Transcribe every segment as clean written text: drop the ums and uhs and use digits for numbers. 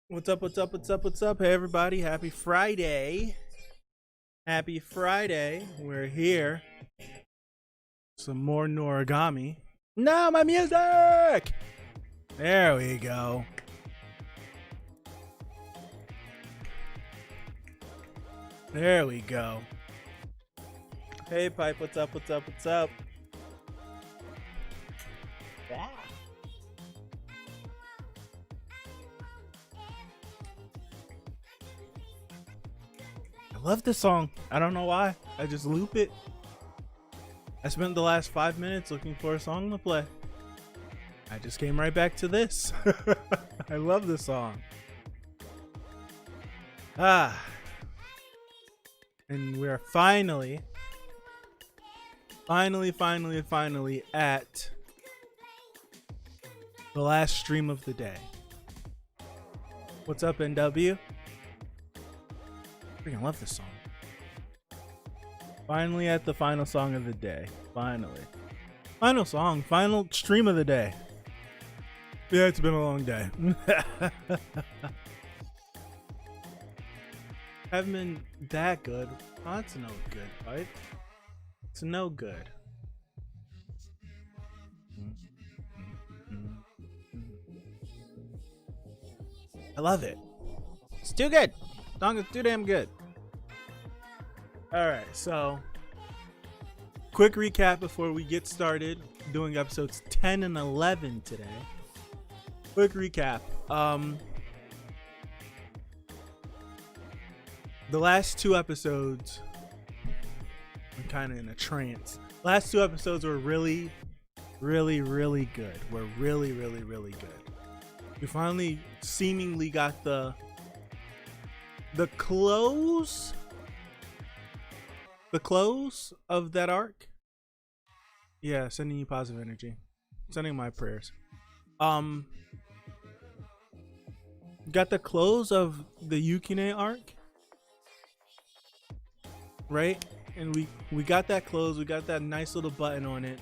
What's up? What's up? What's up? What's up? Hey, everybody. Happy Friday. Happy Friday. We're here. Some more Noragami. No, my music! There we go. There we go. Hey, Pipe. What's up? What's up? What's up? Yeah. I love this song. I don't know why. I just loop it. I spent the last 5 minutes looking for a song to play. I just came right back to this. I love this song. And we're finally at the last stream of the day. What's up, NW? Freaking love this song. Finally at the final song of the day. Finally. Final song, final stream of the day. Yeah, it's been a long day. Haven't been that good. Oh, that's no good, right? It's no good. I love it. It's too good. Song is too damn good. Alright, so quick recap before we get started doing episodes 10 and 11 today. Quick recap. The last two episodes, I'm kind of in a trance. Last two episodes were really good. Were really good. We finally seemingly got the close of that arc. Yeah, sending you positive energy. Sending my prayers. Got the close of the Yukine arc. Right? And we got that close. We got that nice little button on it.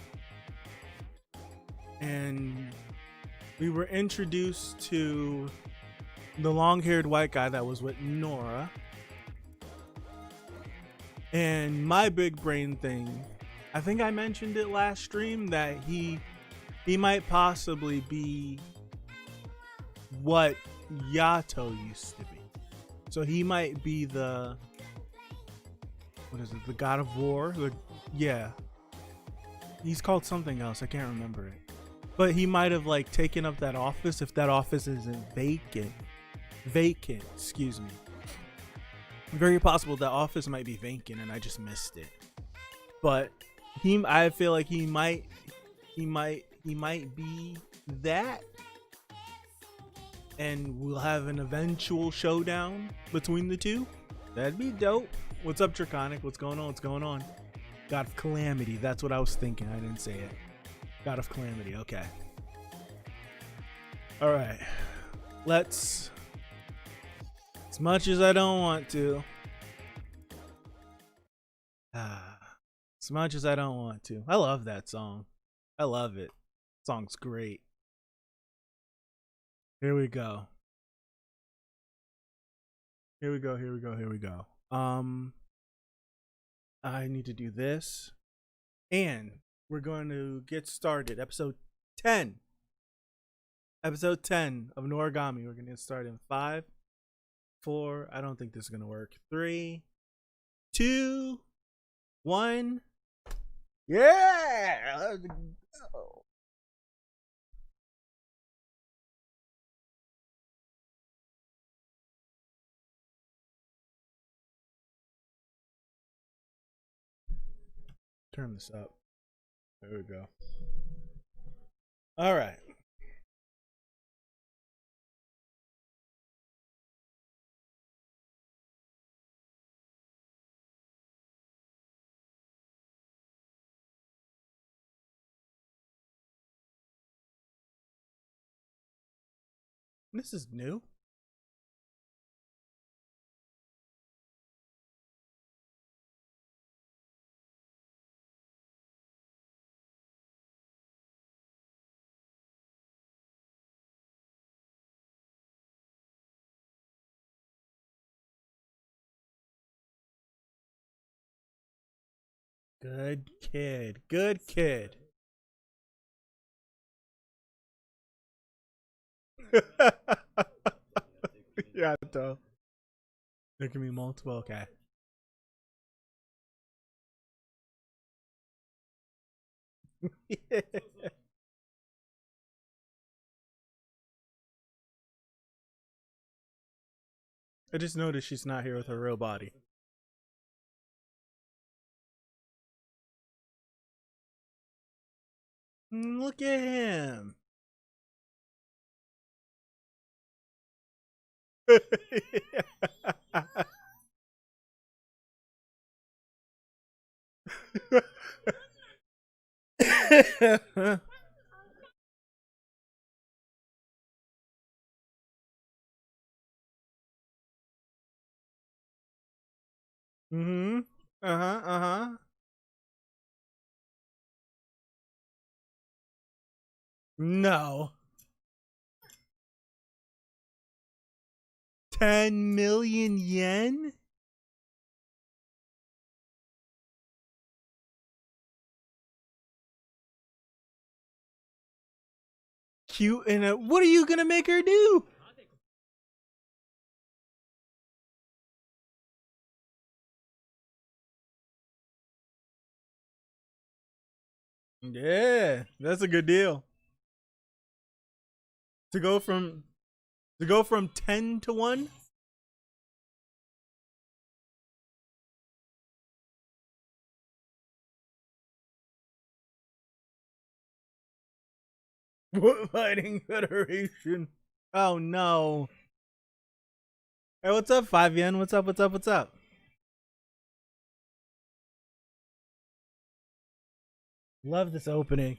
And we were introduced to the long-haired white guy that was with Nora. And my big brain thing, I think I mentioned it last stream, that he might possibly be what Yato used to be. So he might be the, what is it, the god of war? Yeah. He's called something else, I can't remember it. But he might have like taken up that office if that office isn't vacant, excuse me. Very possible that office might be vacant and I just missed it. But I feel like he might be that, and we'll have an eventual showdown between the two. That'd be dope. What's up, Draconic? What's going on? What's going on? God of Calamity. That's what I was thinking. I didn't say it. God of Calamity. Okay. All right. Let's. As much as I don't want to. As much as I don't want to. I love that song. I love it. Song's great. Here we go. Here we go. I need to do this. And we're going to get started. Episode 10. Episode 10 of Noragami. We're going to get started in 5, 4. I don't think this is going to work. 3, 2, 1. Yeah! Let's go. Turn this up. There we go. All right. This is new. Good kid. Good kid. Yeah, though. There can be multiple. Okay. I just noticed she's not here with her real body. Look at him. Mm-hmm. Uh-huh. Uh-huh. No. 10 million yen? Cute and what are you gonna make her do? Yeah, that's a good deal. To go from 10 to 1? What fighting federation? Oh no. Hey, what's up, 5 yen? What's up? What's up? What's up? Love this opening.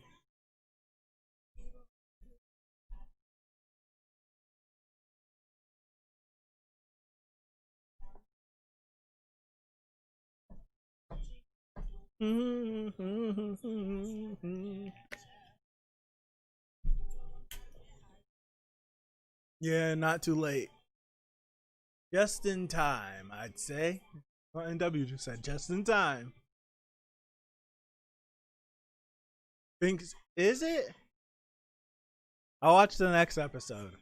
Yeah, not too late. Just in time, I'd say. Well, NW just said just in time. Thinks is it? I'll watch the next episode.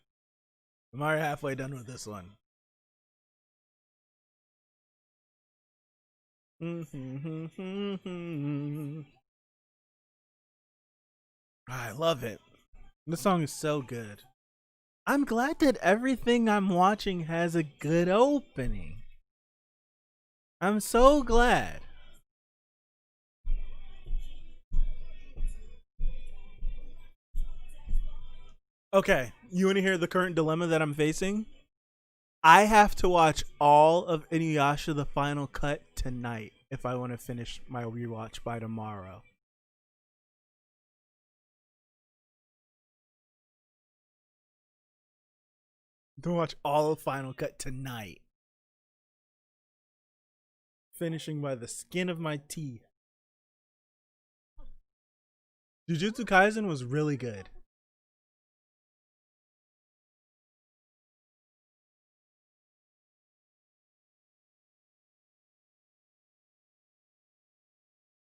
I'm already halfway done with this one. I love it. This song is so good. I'm glad that everything I'm watching has a good opening. I'm so glad. Okay, you want to hear the current dilemma that I'm facing? I have to watch all of Inuyasha the Final Cut tonight if I want to finish my rewatch by tomorrow. To watch all of Final Cut tonight. Finishing by the skin of my teeth. Jujutsu Kaisen was really good.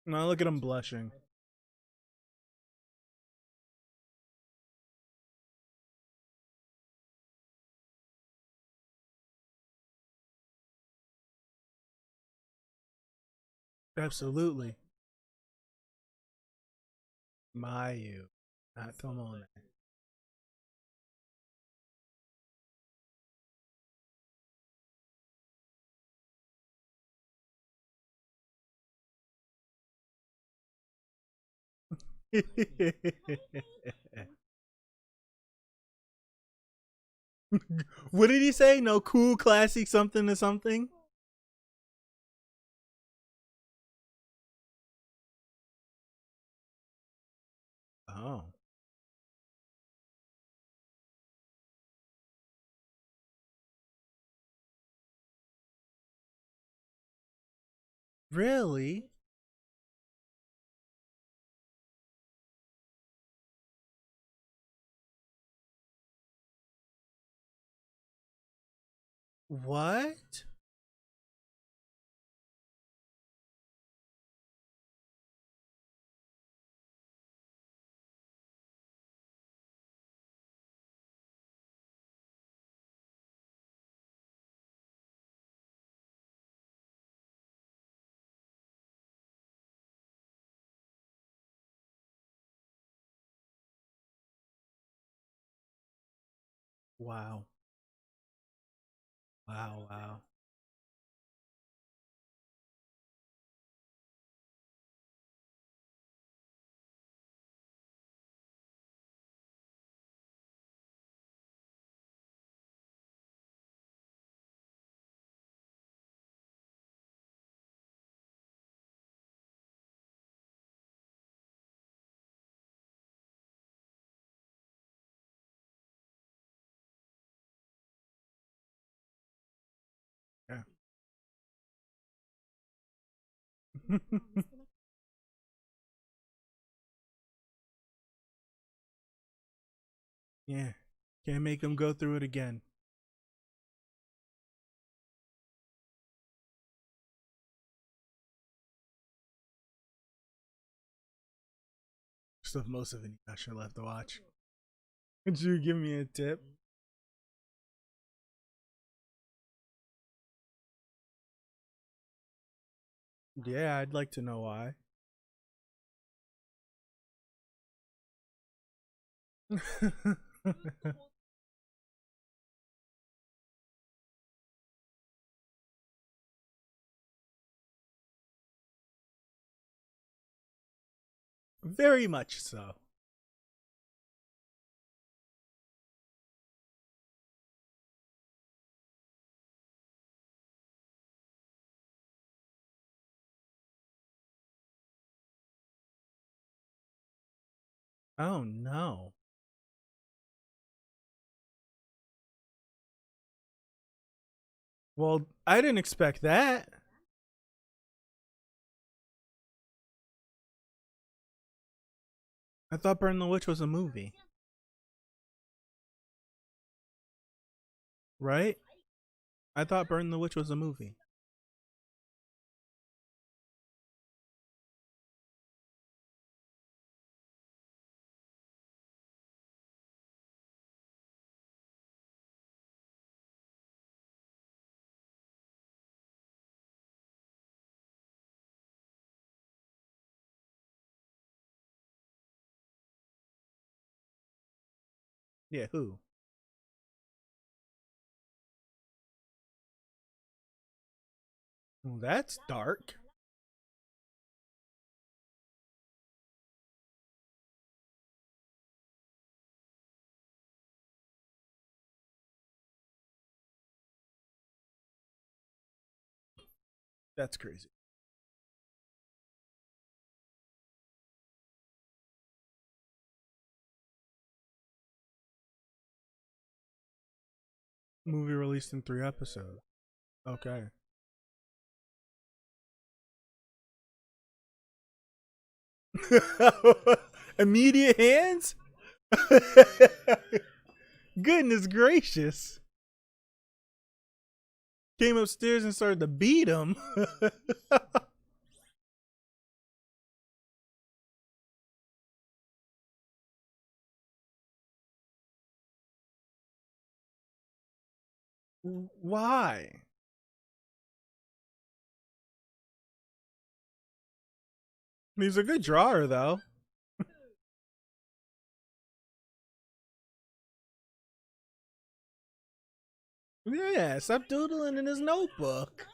Now look at him blushing. Absolutely. Mayu, not Tomone. What did he say? No cool, classy, something to something? Oh. Really? What? Wow. Wow. Wow. Yeah. Yeah. Can't make him go through it again. Still have most of Inuyasha left to watch. Could you give me a tip? Yeah, I'd like to know why. Very much so. Oh no. Well, I didn't expect that. I thought Burn the Witch was a movie, right? I thought Burn the Witch was a movie. Yeah, who? Well, that's dark. That's crazy. Movie released in 3 episodes. Okay. Immediate hands? Goodness gracious. Came upstairs and started to beat him. Why? He's a good drawer, though. Yeah, stop doodling in his notebook.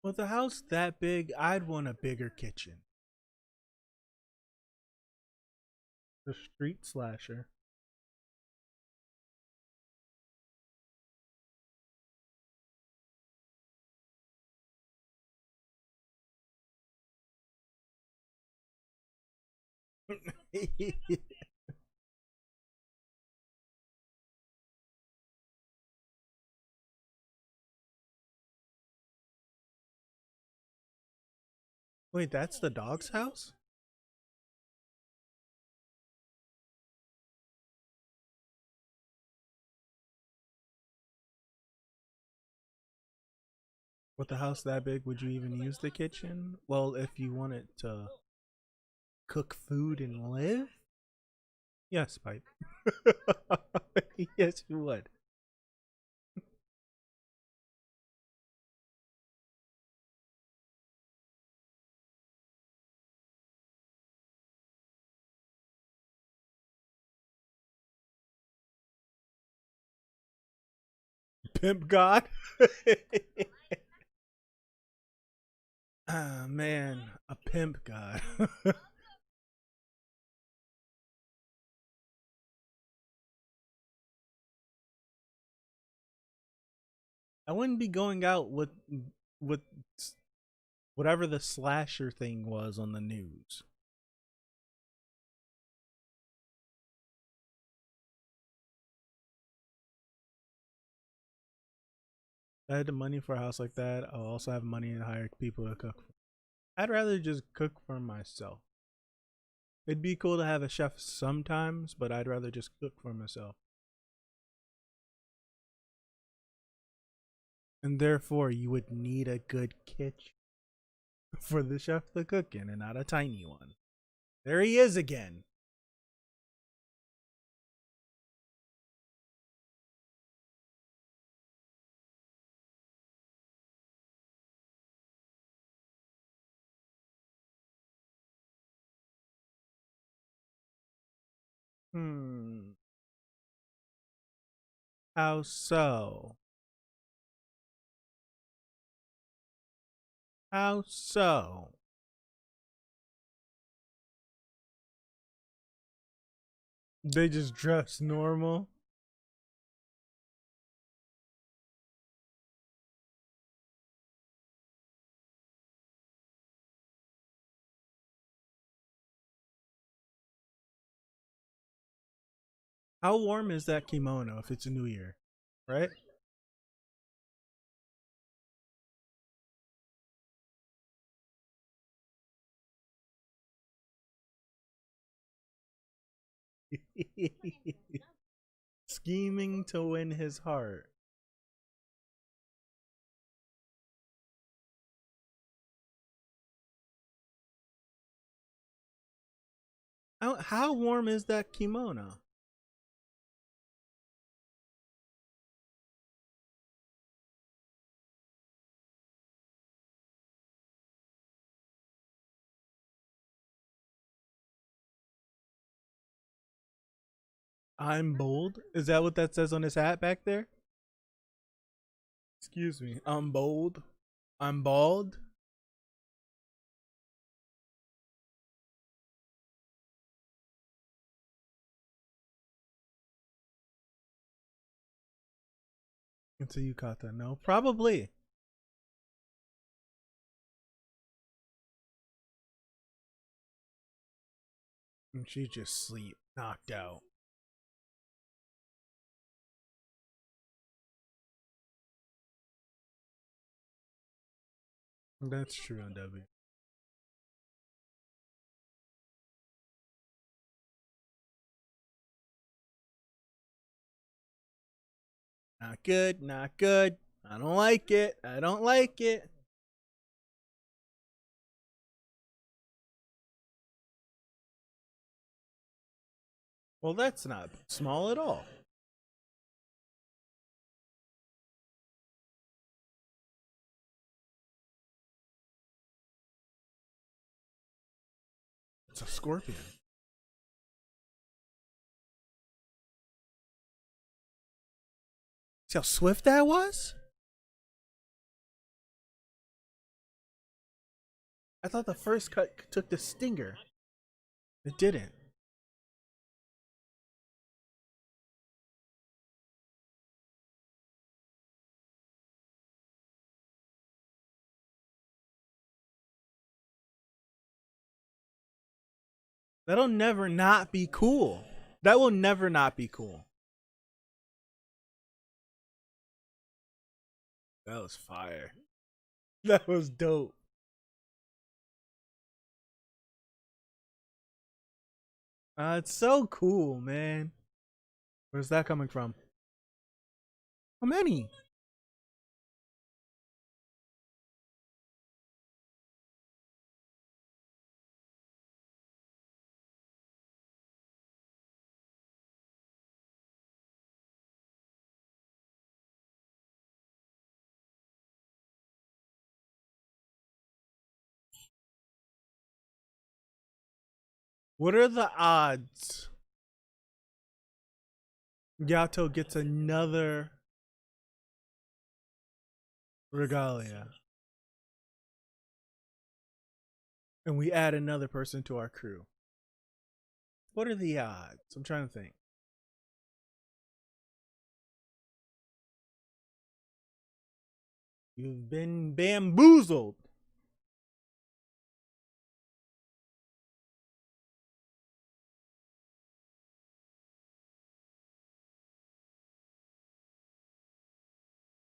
With a house that big, I'd want a bigger kitchen. The street slasher. Wait, that's the dog's house? With the house that big, would you even use the kitchen? Well, if you wanted to cook food and live? Yes, Pipe. Yes, you would. Pimp God? Ah, man, a pimp God. I wouldn't be going out with whatever the slasher thing was on the news. If I had the money for a house like that, I'll also have money to hire people to cook. I'd rather just cook for myself. It'd be cool to have a chef sometimes, but I'd rather just cook for myself. And therefore, you would need a good kitchen for the chef to cook in and not a tiny one. There he is again. Hmm. How so? How so? They just dress normal. How warm is that kimono if it's a New Year? Right? Scheming to win his heart. How warm is that kimono? I'm bold. Is that what that says on his hat back there? Excuse me. I'm bold. I'm bald. Until you caught that. No, probably. And she just sleep, knocked out. That's true on W. Not good. Not good. I don't like it. I don't like it. Well, that's not small at all. It's a scorpion. See how swift that was? I thought the first cut took the stinger. It didn't. That'll never not be cool. That will never not be cool. That was fire. That was dope. It's so cool, man. Where's that coming from? How many? What are the odds Yato gets another regalia and we add another person to our crew? What are the odds? I'm trying to think. You've been bamboozled.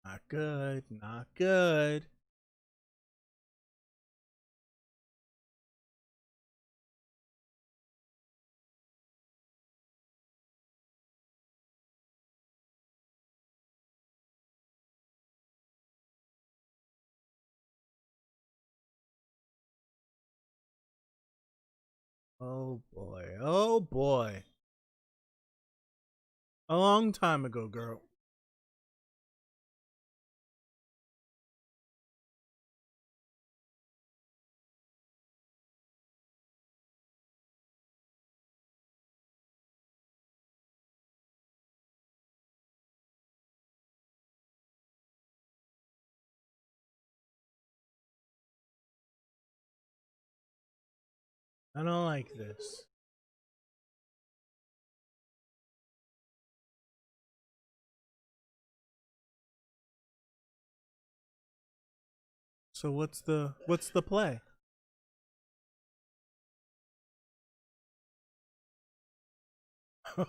Not good. Not good. Oh boy. Oh boy. A long time ago, girl. I don't like this. So what's the play?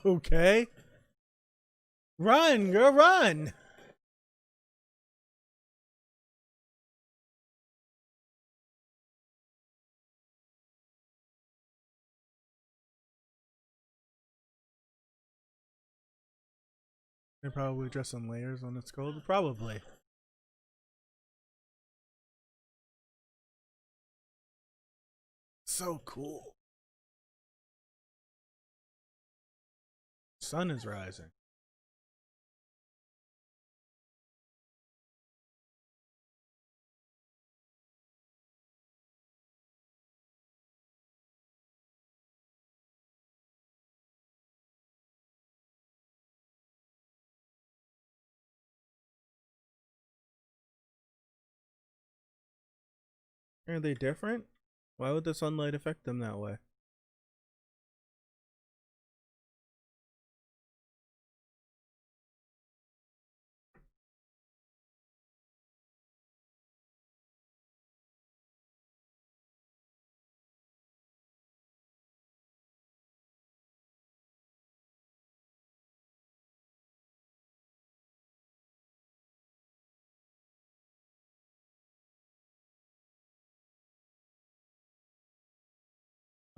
Okay. Run, girl, run. They're probably just some layers on its gold. Probably. So cool. Sun is rising. Are they different? Why would the sunlight affect them that way?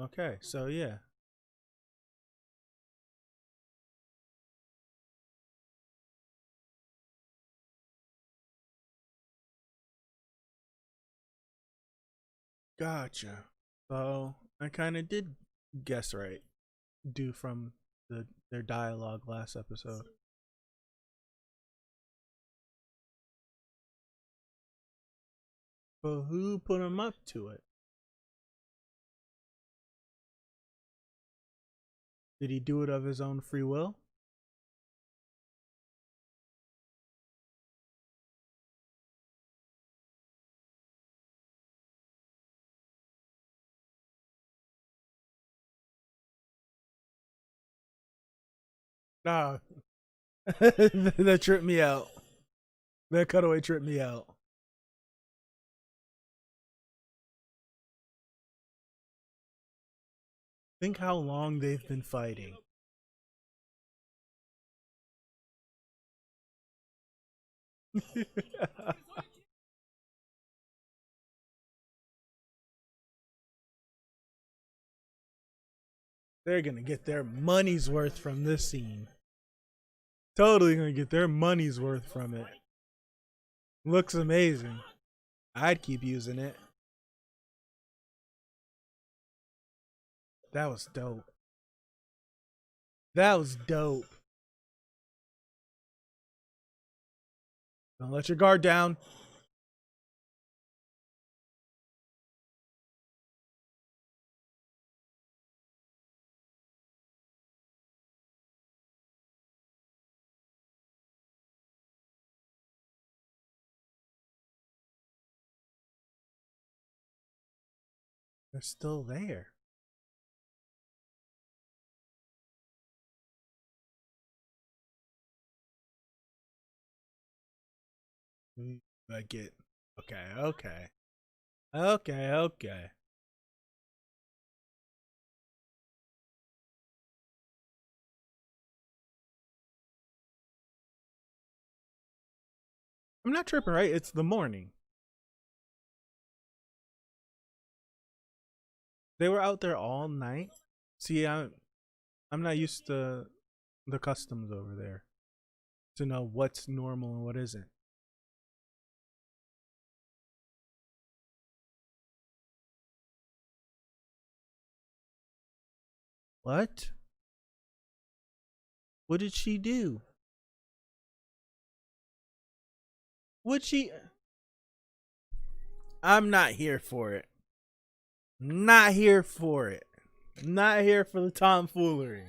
Okay, so yeah. Gotcha. So I kind of did guess right, due from their dialogue last episode. But who put him up to it? Did he do it of his own free will? Nah, that tripped me out. That cutaway tripped me out. Think how long they've been fighting. They're gonna get their money's worth from this scene. Totally gonna get their money's worth from it. Looks amazing. I'd keep using it. That was dope. That was dope. Don't let your guard down. They're still there. I get. Okay, okay. Okay, okay. I'm not tripping, right? It's the morning. They were out there all night. See, I'm not used to the customs over there to know what's normal and what isn't. What? What did she do? What she? I'm not here for it. Not here for it. Not here for the tomfoolery.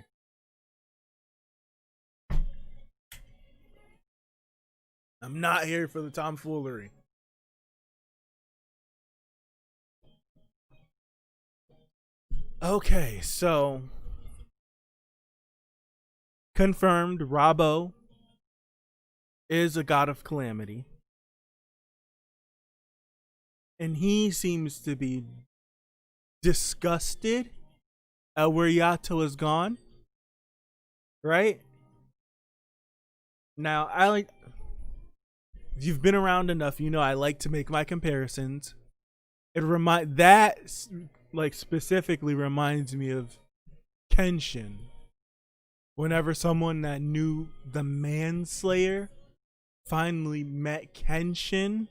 I'm not here for the tomfoolery. Okay, so confirmed Robbo is a god of calamity. And he seems to be disgusted at where Yato has gone. Right? Now, I like. If you've been around enough, you know I like to make my comparisons. That like specifically reminds me of Kenshin. Whenever someone that knew the Manslayer finally met Kenshin,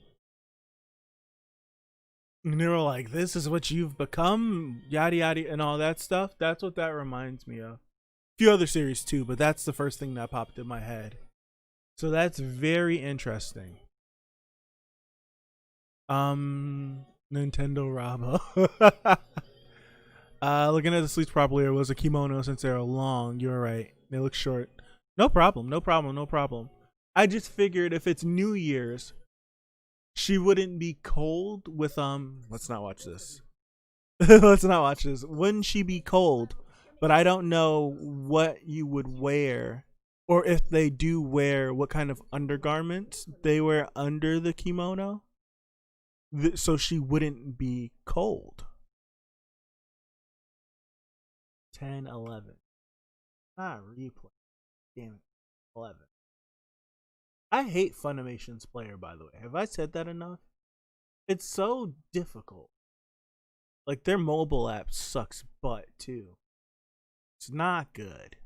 and they were like, "This is what you've become," yada yada, and all that stuff. That's what that reminds me of. A few other series too, but that's the first thing that popped in my head. So that's very interesting. Nintendo Rabo. Looking at the sleeves properly, it was a kimono since they're long. You're right. They look short. No problem. No problem. No problem. I just figured if it's New Year's, she wouldn't be cold with Let's not watch this. Let's not watch this. Wouldn't she be cold? But I don't know what you would wear, or if they do wear what kind of undergarments they wear under the kimono, so she wouldn't be cold. 10, 11. Not replay. Damn it. 11. I hate Funimation's player, by the way. Have I said that enough? It's so difficult. Like, their mobile app sucks butt, too. It's not good.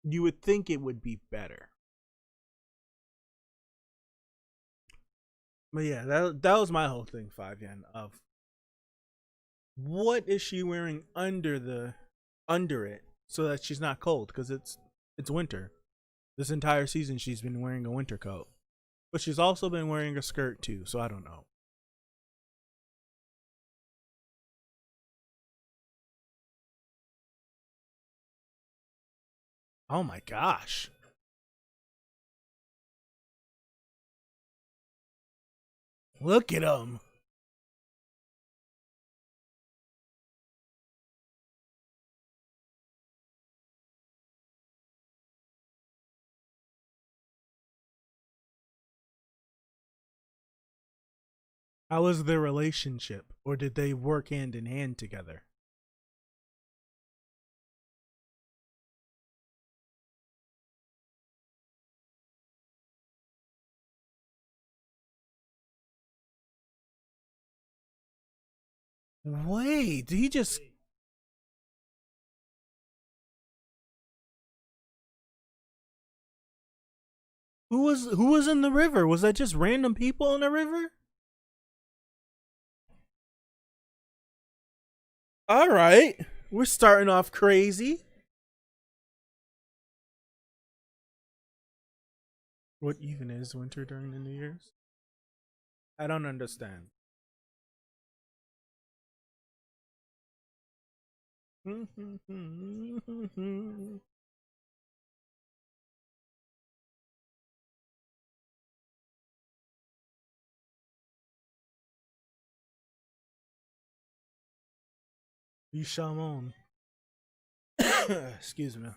You would think it would be better. But yeah, that was my whole thing, 5 yen, of what is she wearing under it so that she's not cold, because it's winter. This entire season she's been wearing a winter coat. But she's also been wearing a skirt too, so I don't know. Oh my gosh. Look at him. How was their relationship? Or did they work hand in hand together? Wait, did he just who was in the river? Was that just random people in the river? All right. We're starting off crazy. What even is winter during the New Year's? I don't understand. Bishamon. Excuse me.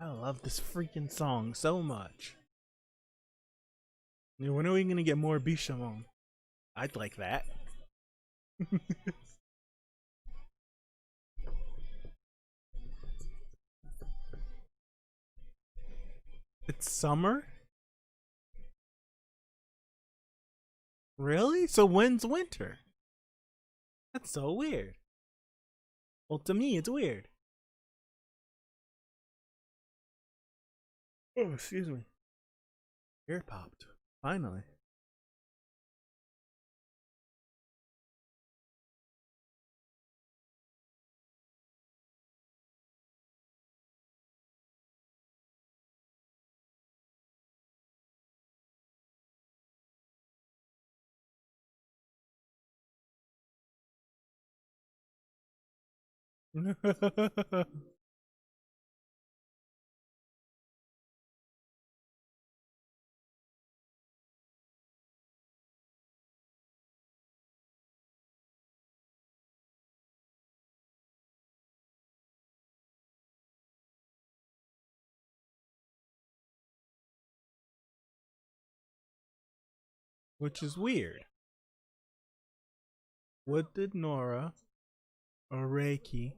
I love this freaking song so much. When are we gonna get more Bishamon? I'd like that. It's summer? Really? So when's winter? That's so weird. Well, to me, it's weird. Oh, excuse me. Ear popped. Finally. Which is weird. What did Nora or Reiki?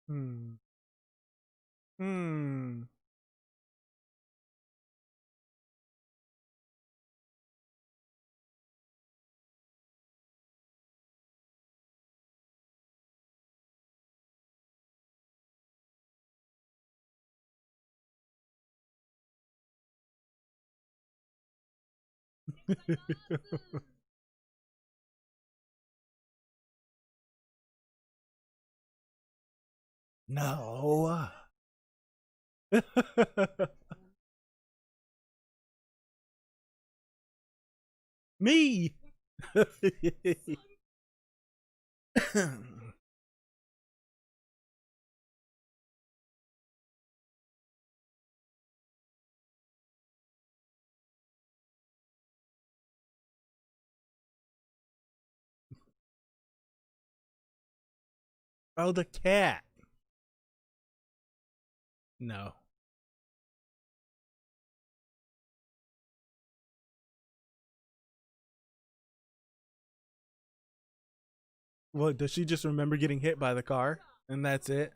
Hmm. Hmm. No. Me. Oh, the cat. No. What, does she just remember getting hit by the car and that's it?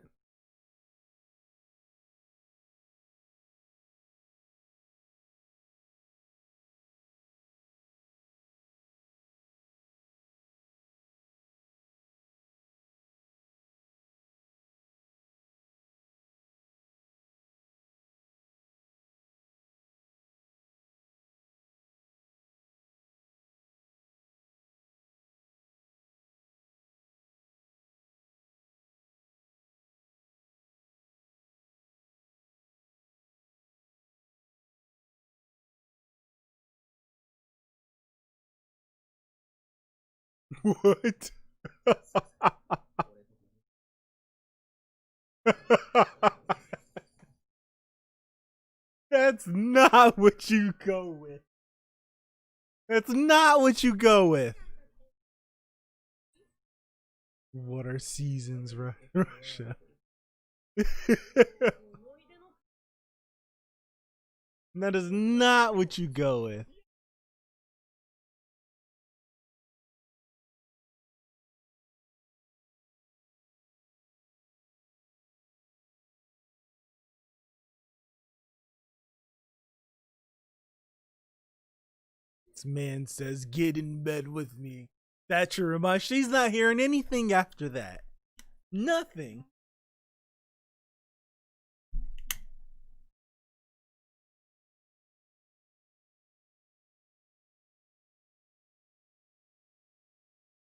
What? That's not what you go with. That's not what you go with. What are seasons, Russia? That is not what you go with. This man says, "Get in bed with me." That's your reminder. She's not hearing anything after that. Nothing.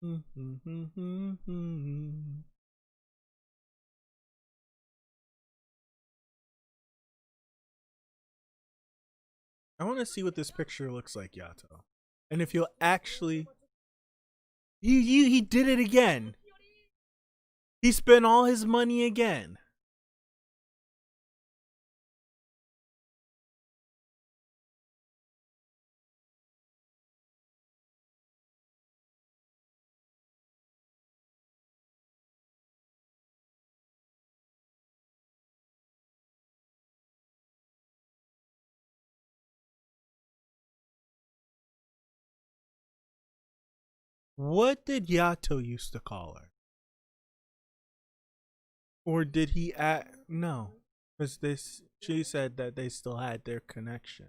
I want to see what this picture looks like, Yato. And if you'll actually, he did it again. He spent all his money again. What did Yato used to call her? Or did he no, because this she said that they still had their connection.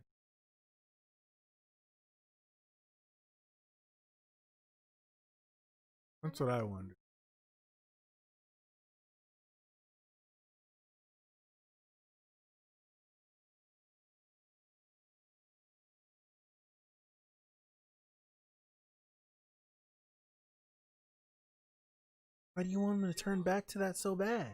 That's what I wonder. Why do you want him to turn back to that so bad?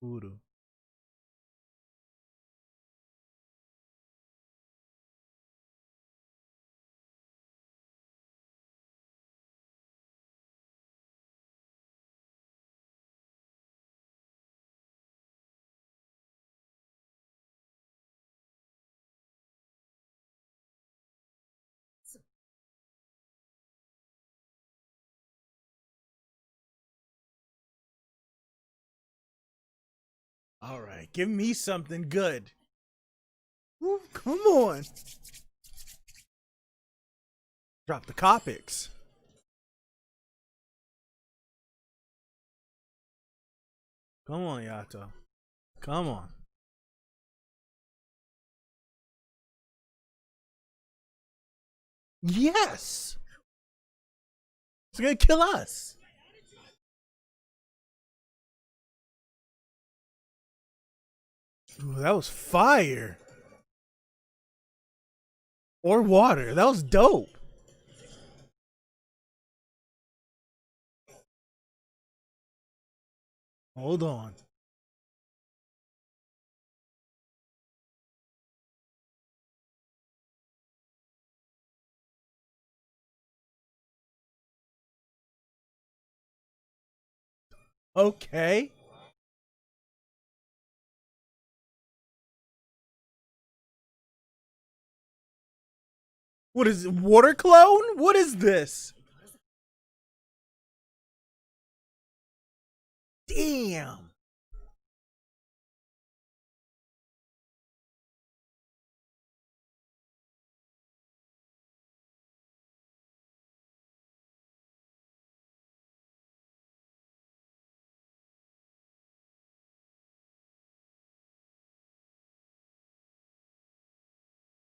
Voodoo. All right, give me something good. Ooh, come on. Drop the Copics. Come on, Yato. Come on. Yes. It's gonna kill us. Ooh, that was fire. Or water. That was dope. Hold on. Okay. What is it? Water clone? What is this? Damn.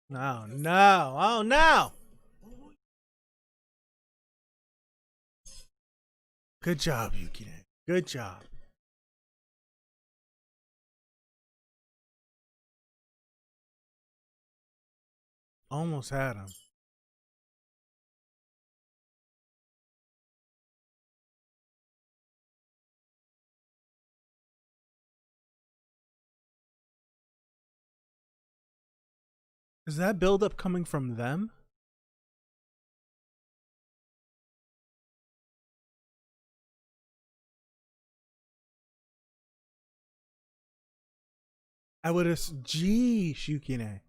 No, no. Oh, no. Good job, Yukine. Good job. Almost had him. Is that buildup coming from them? I would have. Gee, Yukine.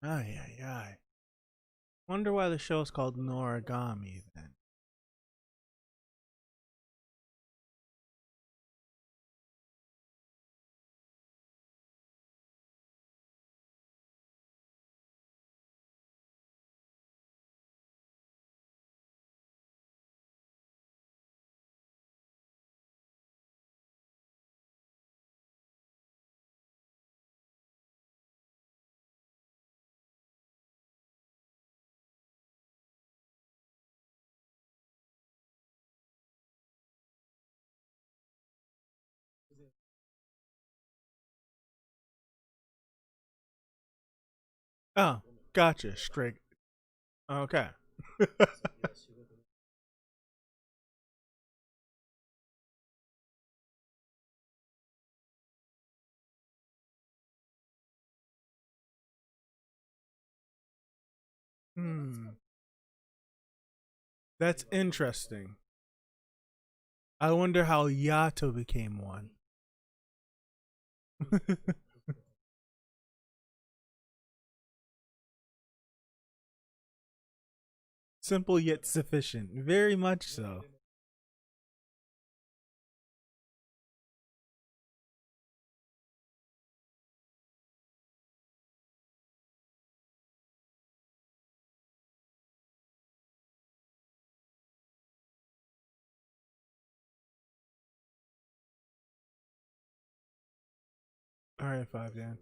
Ay, ay, ay. Wonder why the show's called Noragami then. Oh, gotcha. Straight. Okay. Hmm. That's interesting. I wonder how Yato became one. Simple yet sufficient. Very much so. All right, five, Dan.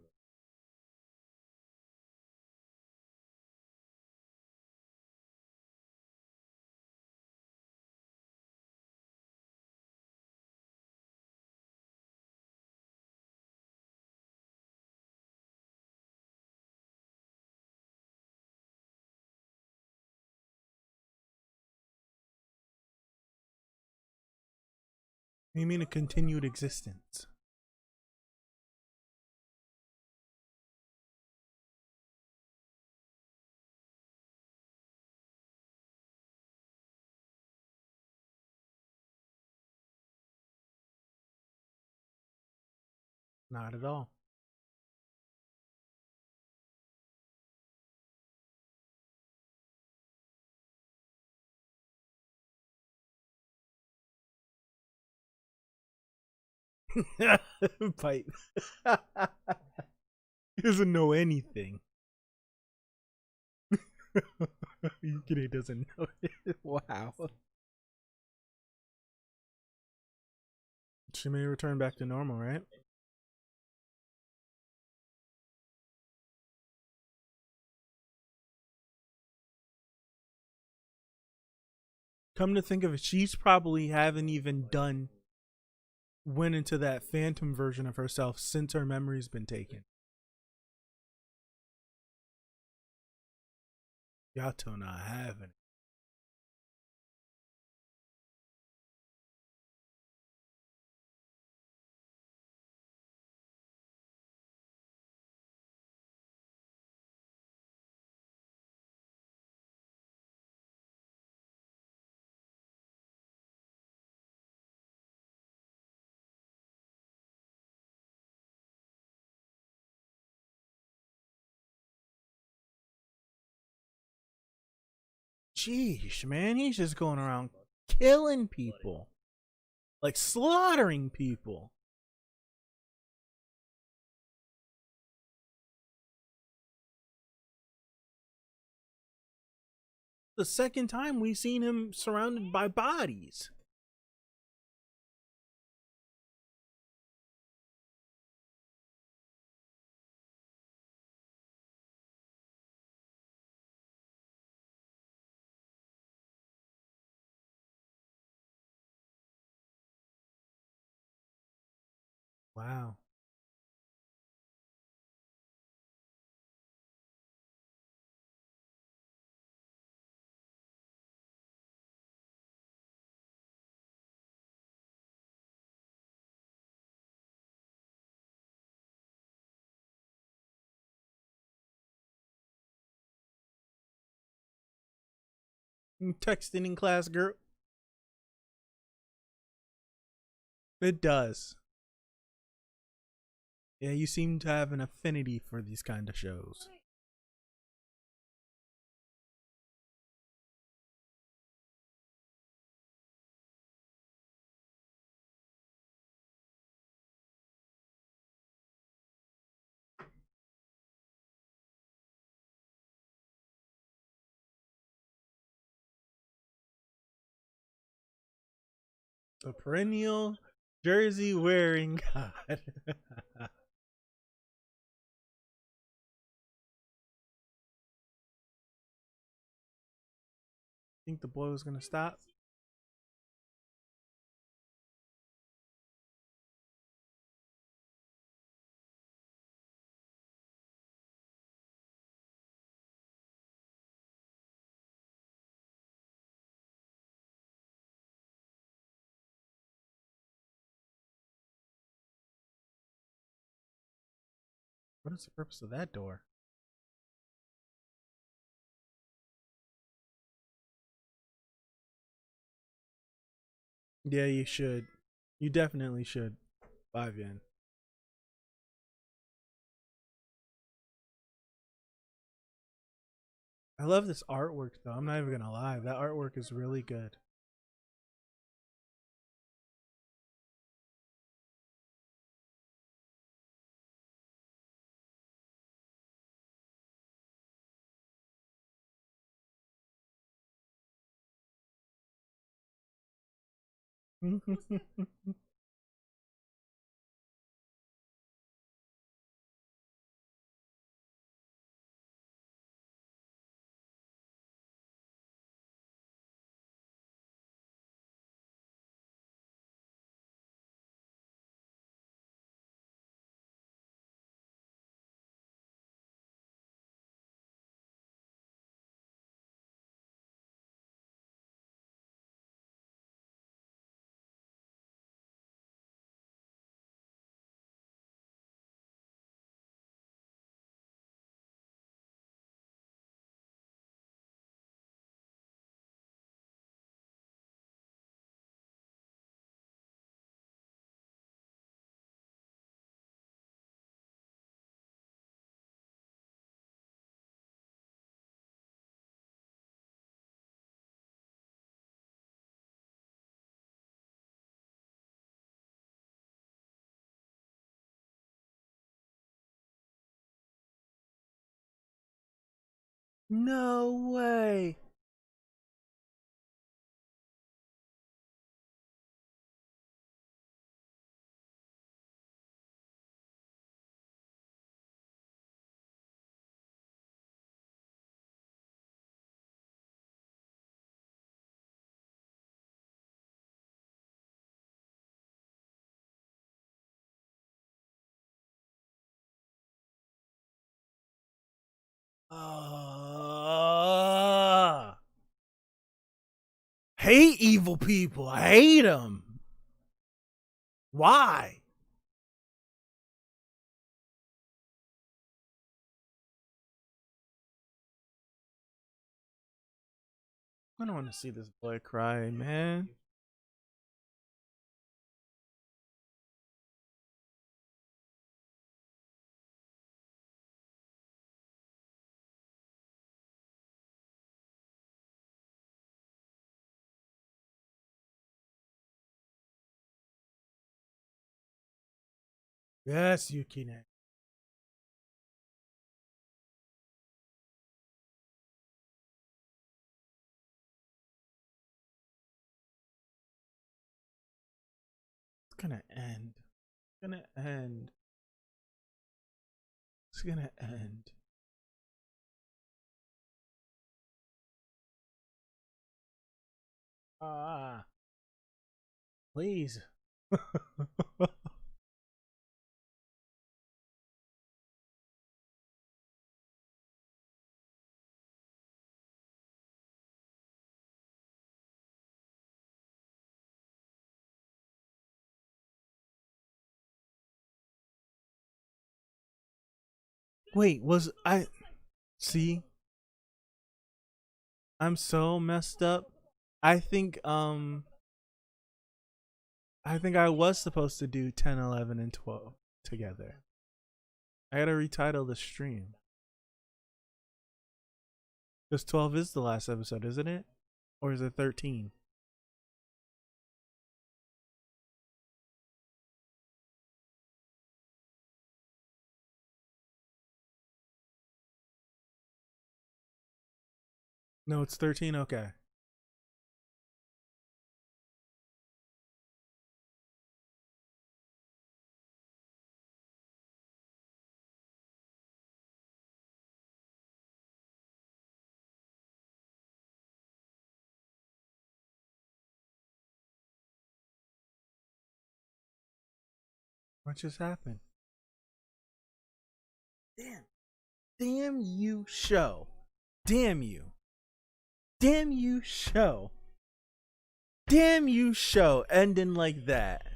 You mean a continued existence? Not at all. Pipe. He doesn't know anything. Yukine doesn't know it. Wow. She may return back to normal, right? Come to think of it, she's probably haven't even done went into that phantom version of herself since her memory's been taken. Yato not having it. Jeez, man, he's just going around killing people. Like slaughtering people. The second time we've seen him surrounded by bodies. Wow. Texting in class, girl. It does. Yeah, you seem to have an affinity for these kind of shows. The perennial jersey wearing god. I think the boy was gonna stop. What is the purpose of that door? Yeah, you should. You definitely should. 5 yen. I love this artwork though. I'm not even gonna lie. That artwork is really good. No way. Hate evil people. I hate them. Why? I don't want to see this boy cry, man. Yes, Yukine. It's gonna end. It's gonna end. It's gonna end. Ah, please. Wait, was I see? I'm so messed up. I think I think I was supposed to do 10, 11, and 12 together. I gotta retitle the stream. Because 12 is the last episode, isn't it? Or is it 13? No, it's 13. Okay. What just happened? Damn. Damn you, show. Damn you. Damn you, show. Damn you, show. Ending like that.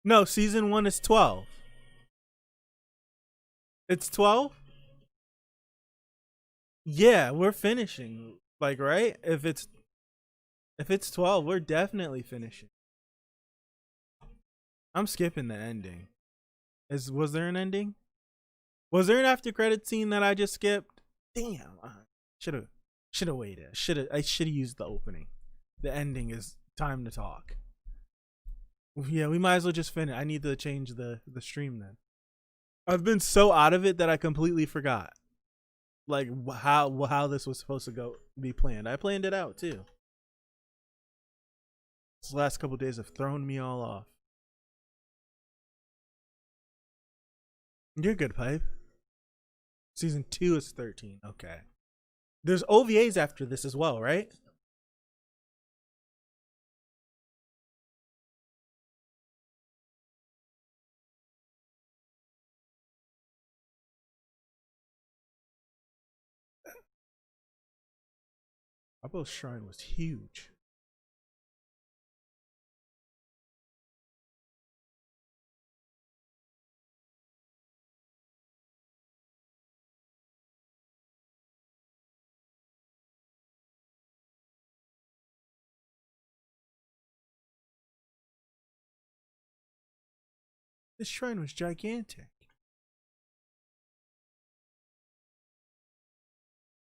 No, season 1 is 12. It's 12? Yeah, we're finishing. Like, right? If it's 12, we're definitely finishing. I'm skipping the ending. Was there an ending? Was there an after credit scene that I just skipped? Damn. Should have waited. I should have used the opening. The ending is time to talk. Yeah, we might as well just finish. I need to change the stream then. I've been so out of it that I completely forgot. Like how this was supposed to be planned. I planned it out too. These last couple days have thrown me all off. You're good, Pipe. Season 2 is 13. Okay. There's OVAs after this as well, right? Apo's shrine was huge. This shrine was gigantic.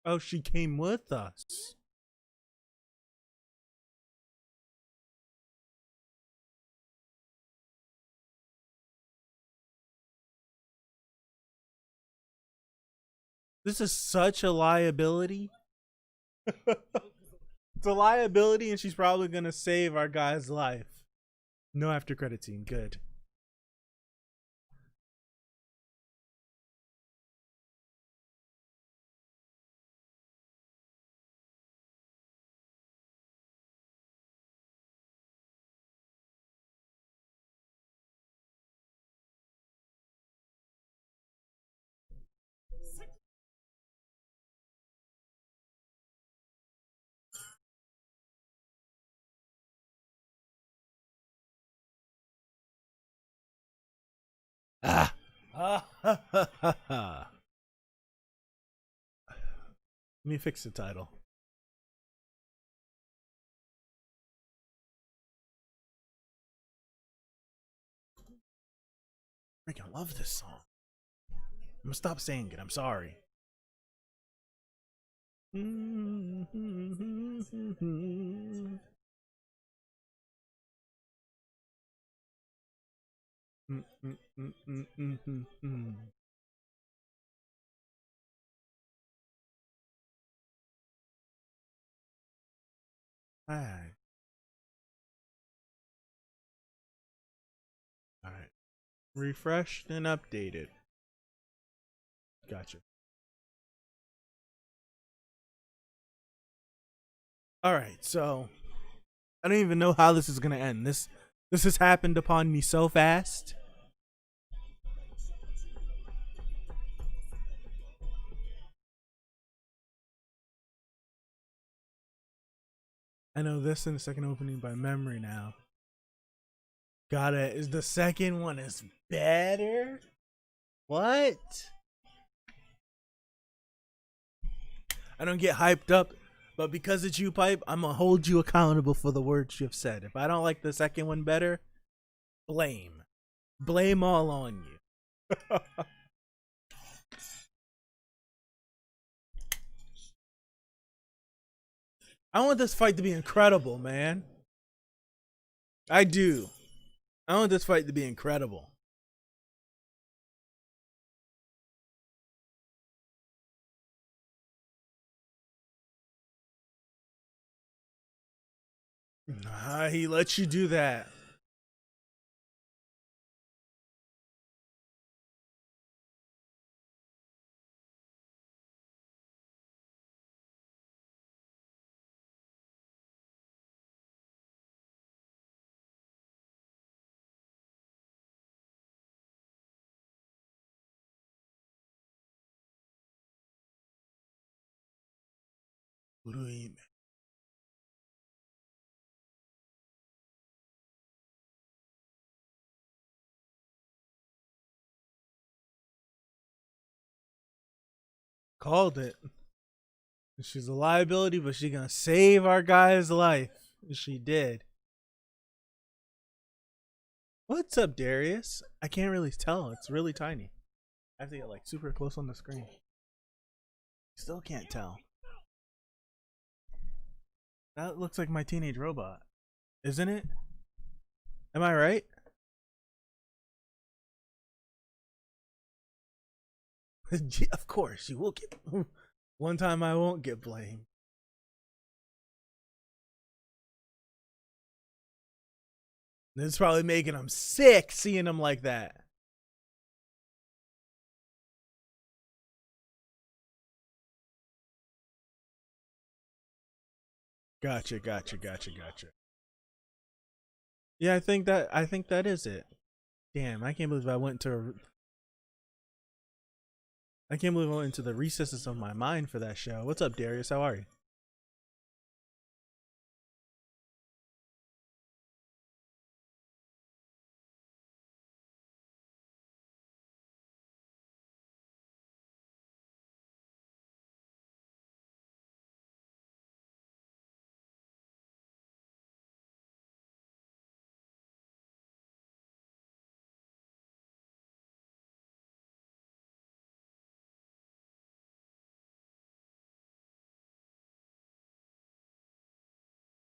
Oh, she came with us. This is such a liability. It's a liability, and she's probably gonna save our guy's life. No after credit scene. Good. Ah. Let me fix the title. I love this song. I'm gonna stop saying it. I'm sorry. Alright. Alright. Refreshed and updated. Gotcha. Alright, so I don't even know how this is gonna end. This has happened upon me so fast. I know this in the second opening by memory now. Got it. Is the second one is better? What? I don't get hyped up, but because it's you, Pipe, I'm gonna hold you accountable for the words you've said. If I don't like the second one better, blame all on you. I want this fight to be incredible, man. I do. I want this fight to be incredible. He lets you do that. Uruime. Called it. She's a liability, but she gonna save our guy's life. She did. What's up, Darius? I can't really tell. It's really tiny. I have to get like super close on the screen. Still can't tell. That looks like my teenage robot, isn't it? Am I right? Of course, you will get. One time I won't get blamed. It's probably making him sick seeing him like that. Gotcha. Yeah, I think that is it. Damn, I can't believe I went to. I can't believe I went into the recesses of my mind for that show. What's up, Darius? How are you?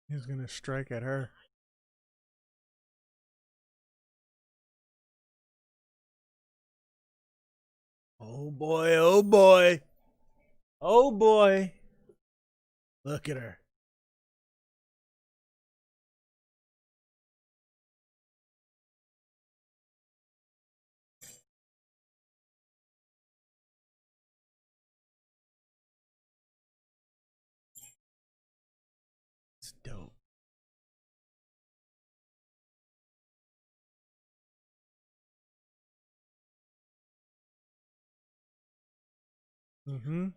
He's gonna strike at her. Oh boy, oh boy. Oh boy. Look at her. It's dope. Mm-hmm.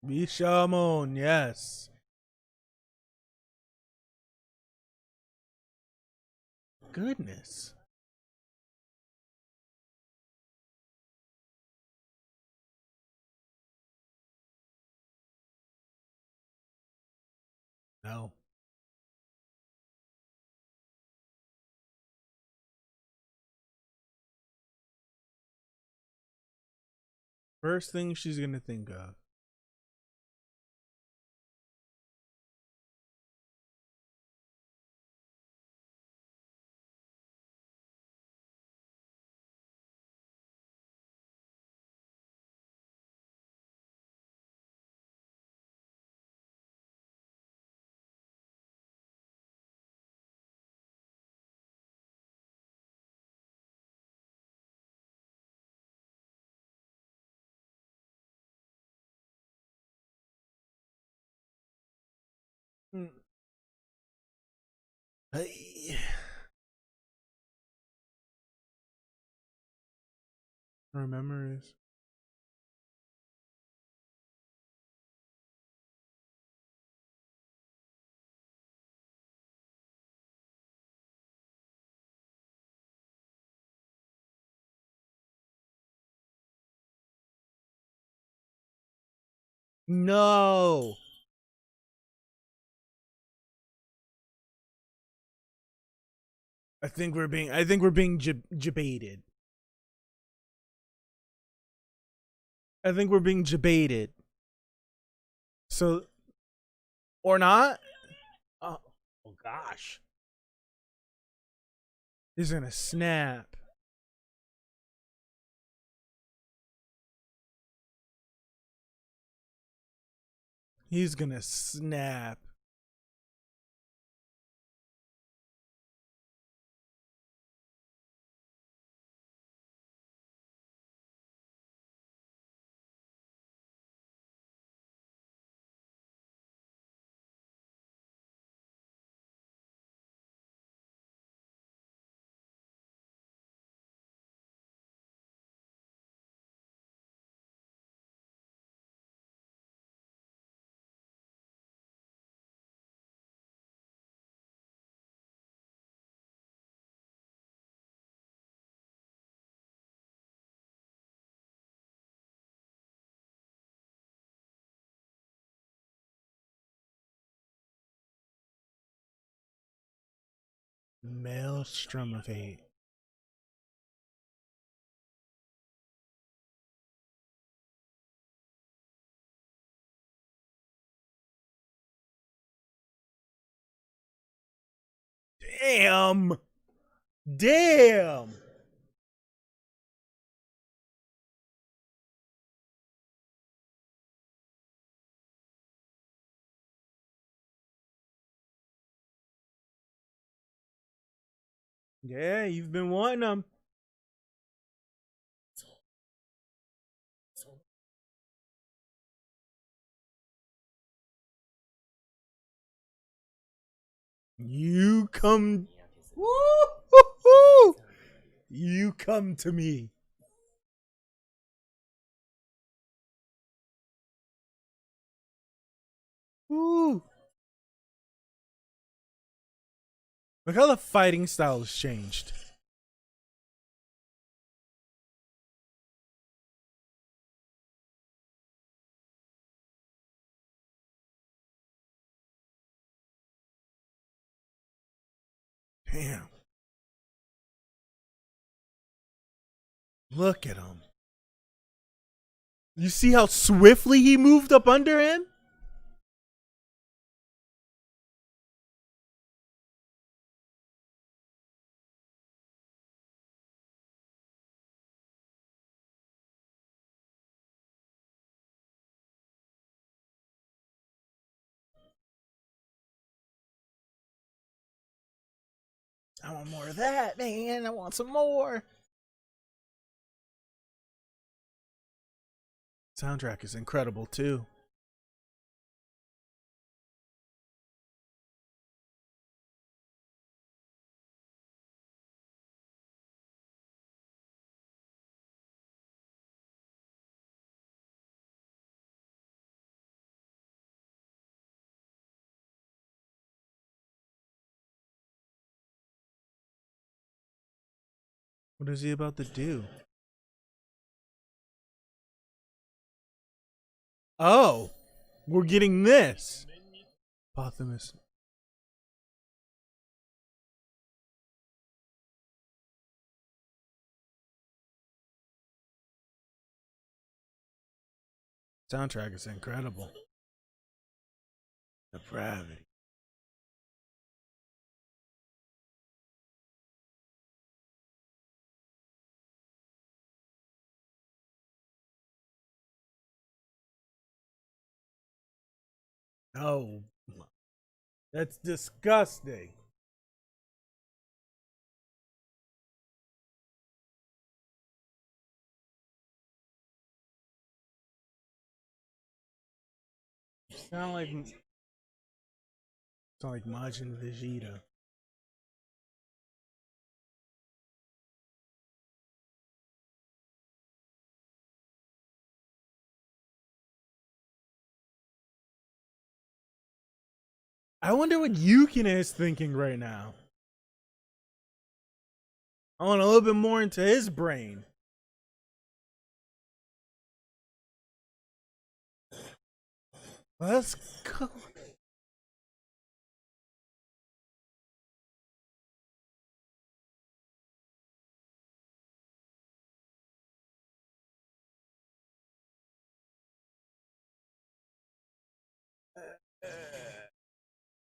Bishamon, yes. Goodness. No. First thing she's gonna think of. Mm. Hey. Her memories. No. I think we're being debated. I think we're being debated. So or not? Oh, oh gosh. He's gonna snap. He's gonna snap. Maelstrom of hate. Damn. Damn. Yeah, you've been wanting them. You come. Woo-hoo-hoo! You come to me. Woo. Look how the fighting style has changed. Damn. Look at him. You see how swiftly he moved up under him? I want more of that, man. I want some more. Soundtrack is incredible too. What is he about to do? Oh, we're getting this. Pothamus. Soundtrack is incredible. Depravity. Oh, that's disgusting. Sound like Majin Vegeta. I wonder what Yukine is thinking right now. I want a little bit more into his brain. Let's go.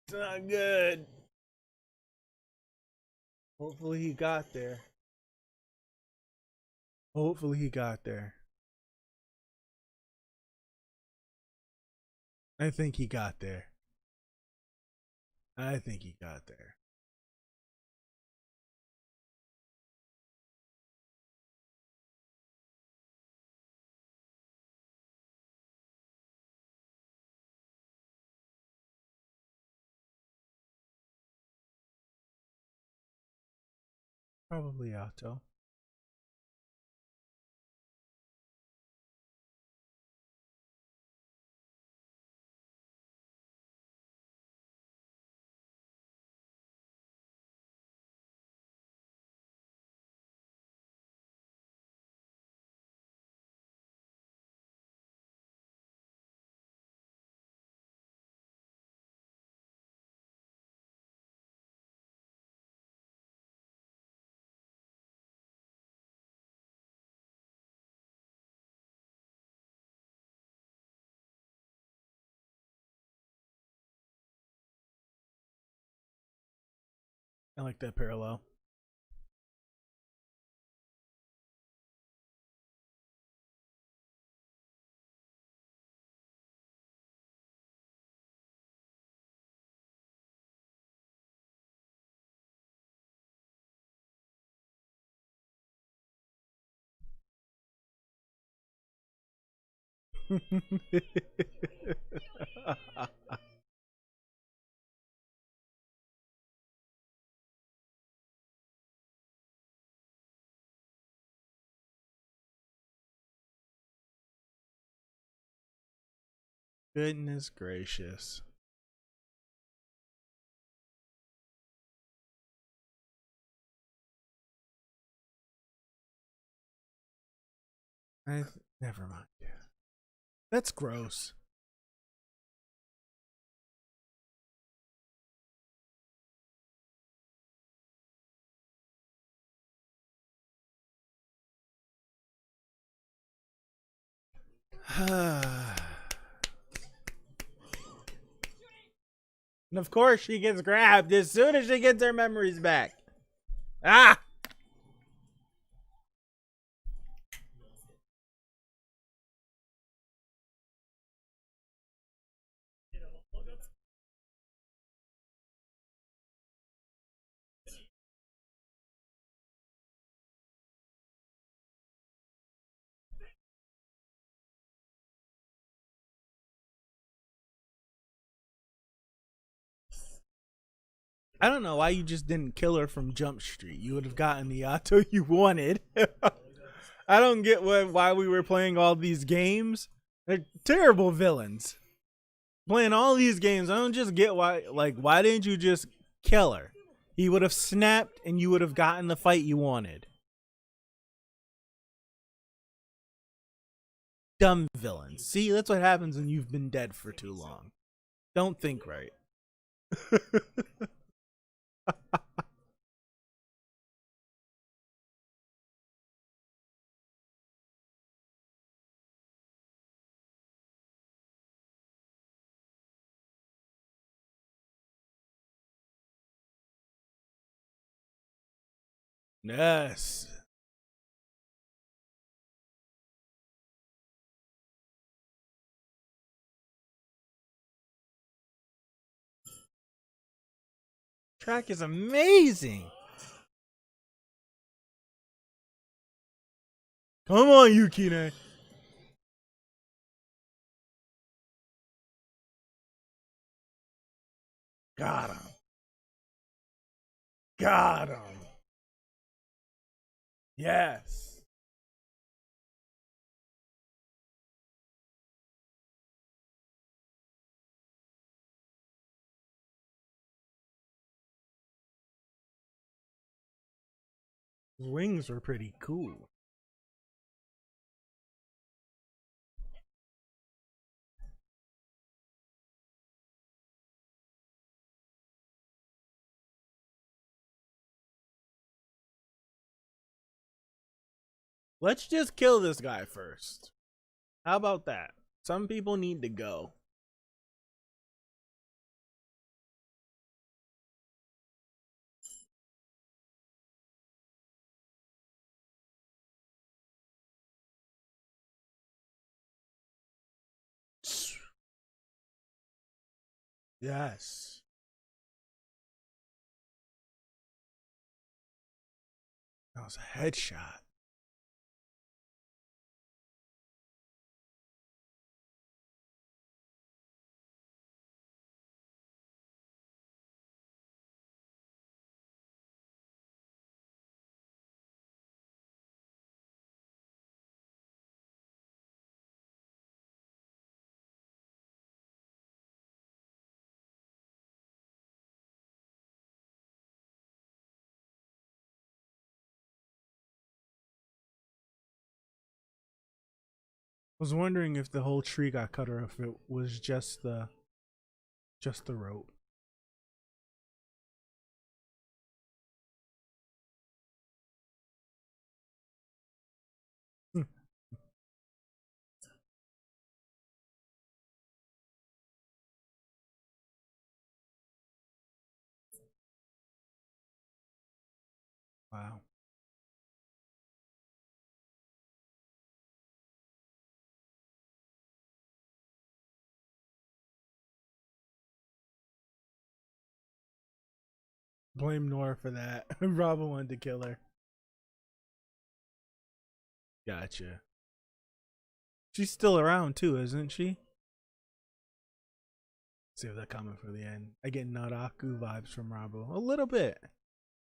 It's not good. Hopefully he got there. Hopefully he got there. I think he got there. I think he got there. Probably Otto. I like that parallel. Goodness gracious. Never mind. That's gross. And of course, she gets grabbed as soon as she gets her memories back. Ah! I don't know why you just didn't kill her from Jump Street. You would have gotten the Yato you wanted. I don't get why we were playing all these games. They're terrible villains. Playing all these games, I don't just get why didn't you just kill her? He would have snapped and you would have gotten the fight you wanted. Dumb villains. See, that's what happens when you've been dead for too long. Don't think right. Yes. Track is amazing. Come on, Yukine. Got him. Got him. Yes. His wings were pretty cool. Let's just kill this guy first. How about that? Some people need to go. Yes. That was a headshot. I was wondering if the whole tree got cut or if it was just the rope. Blame Nora for that. Robin wanted to kill her. Gotcha. She's still around too, isn't she? Save that comment for the end. I get Naraku vibes from Rabo. A little bit.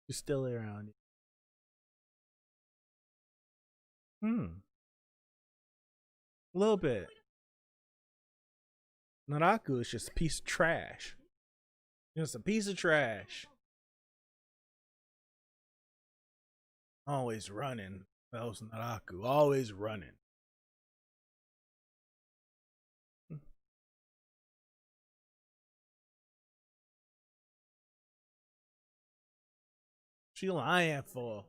She's still around. A little bit. Naraku is just a piece of trash. Just a piece of trash. Always running. That was Naraku. Always running. She lying for.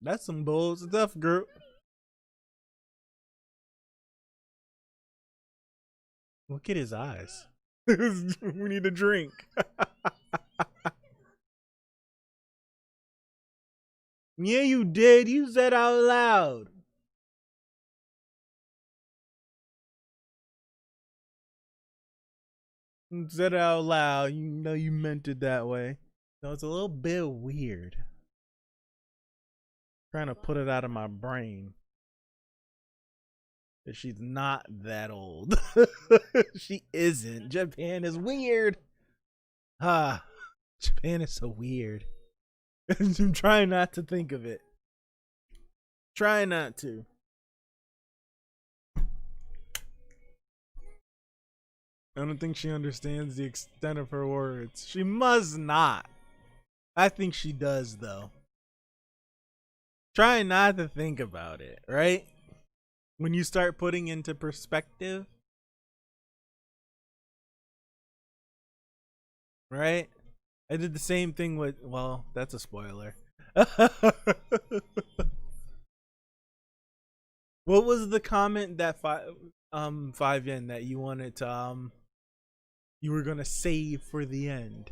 That's some bold stuff, girl. Look at his eyes. We need a drink. Yeah, you did. You said out loud. You said it out loud. You know you meant it that way. So it's a little bit weird. Trying to put it out of my brain. That she's not that old. She isn't. Japan is weird. Japan is so weird. I'm trying not to think of it. Try not to. I don't think she understands the extent of her words. She must not. I think she does, though. Try not to think about it, right? When you start putting into perspective. Right? I did the same thing with, well, that's a spoiler. What was the comment that 5 yen that you wanted to you were gonna save for the end?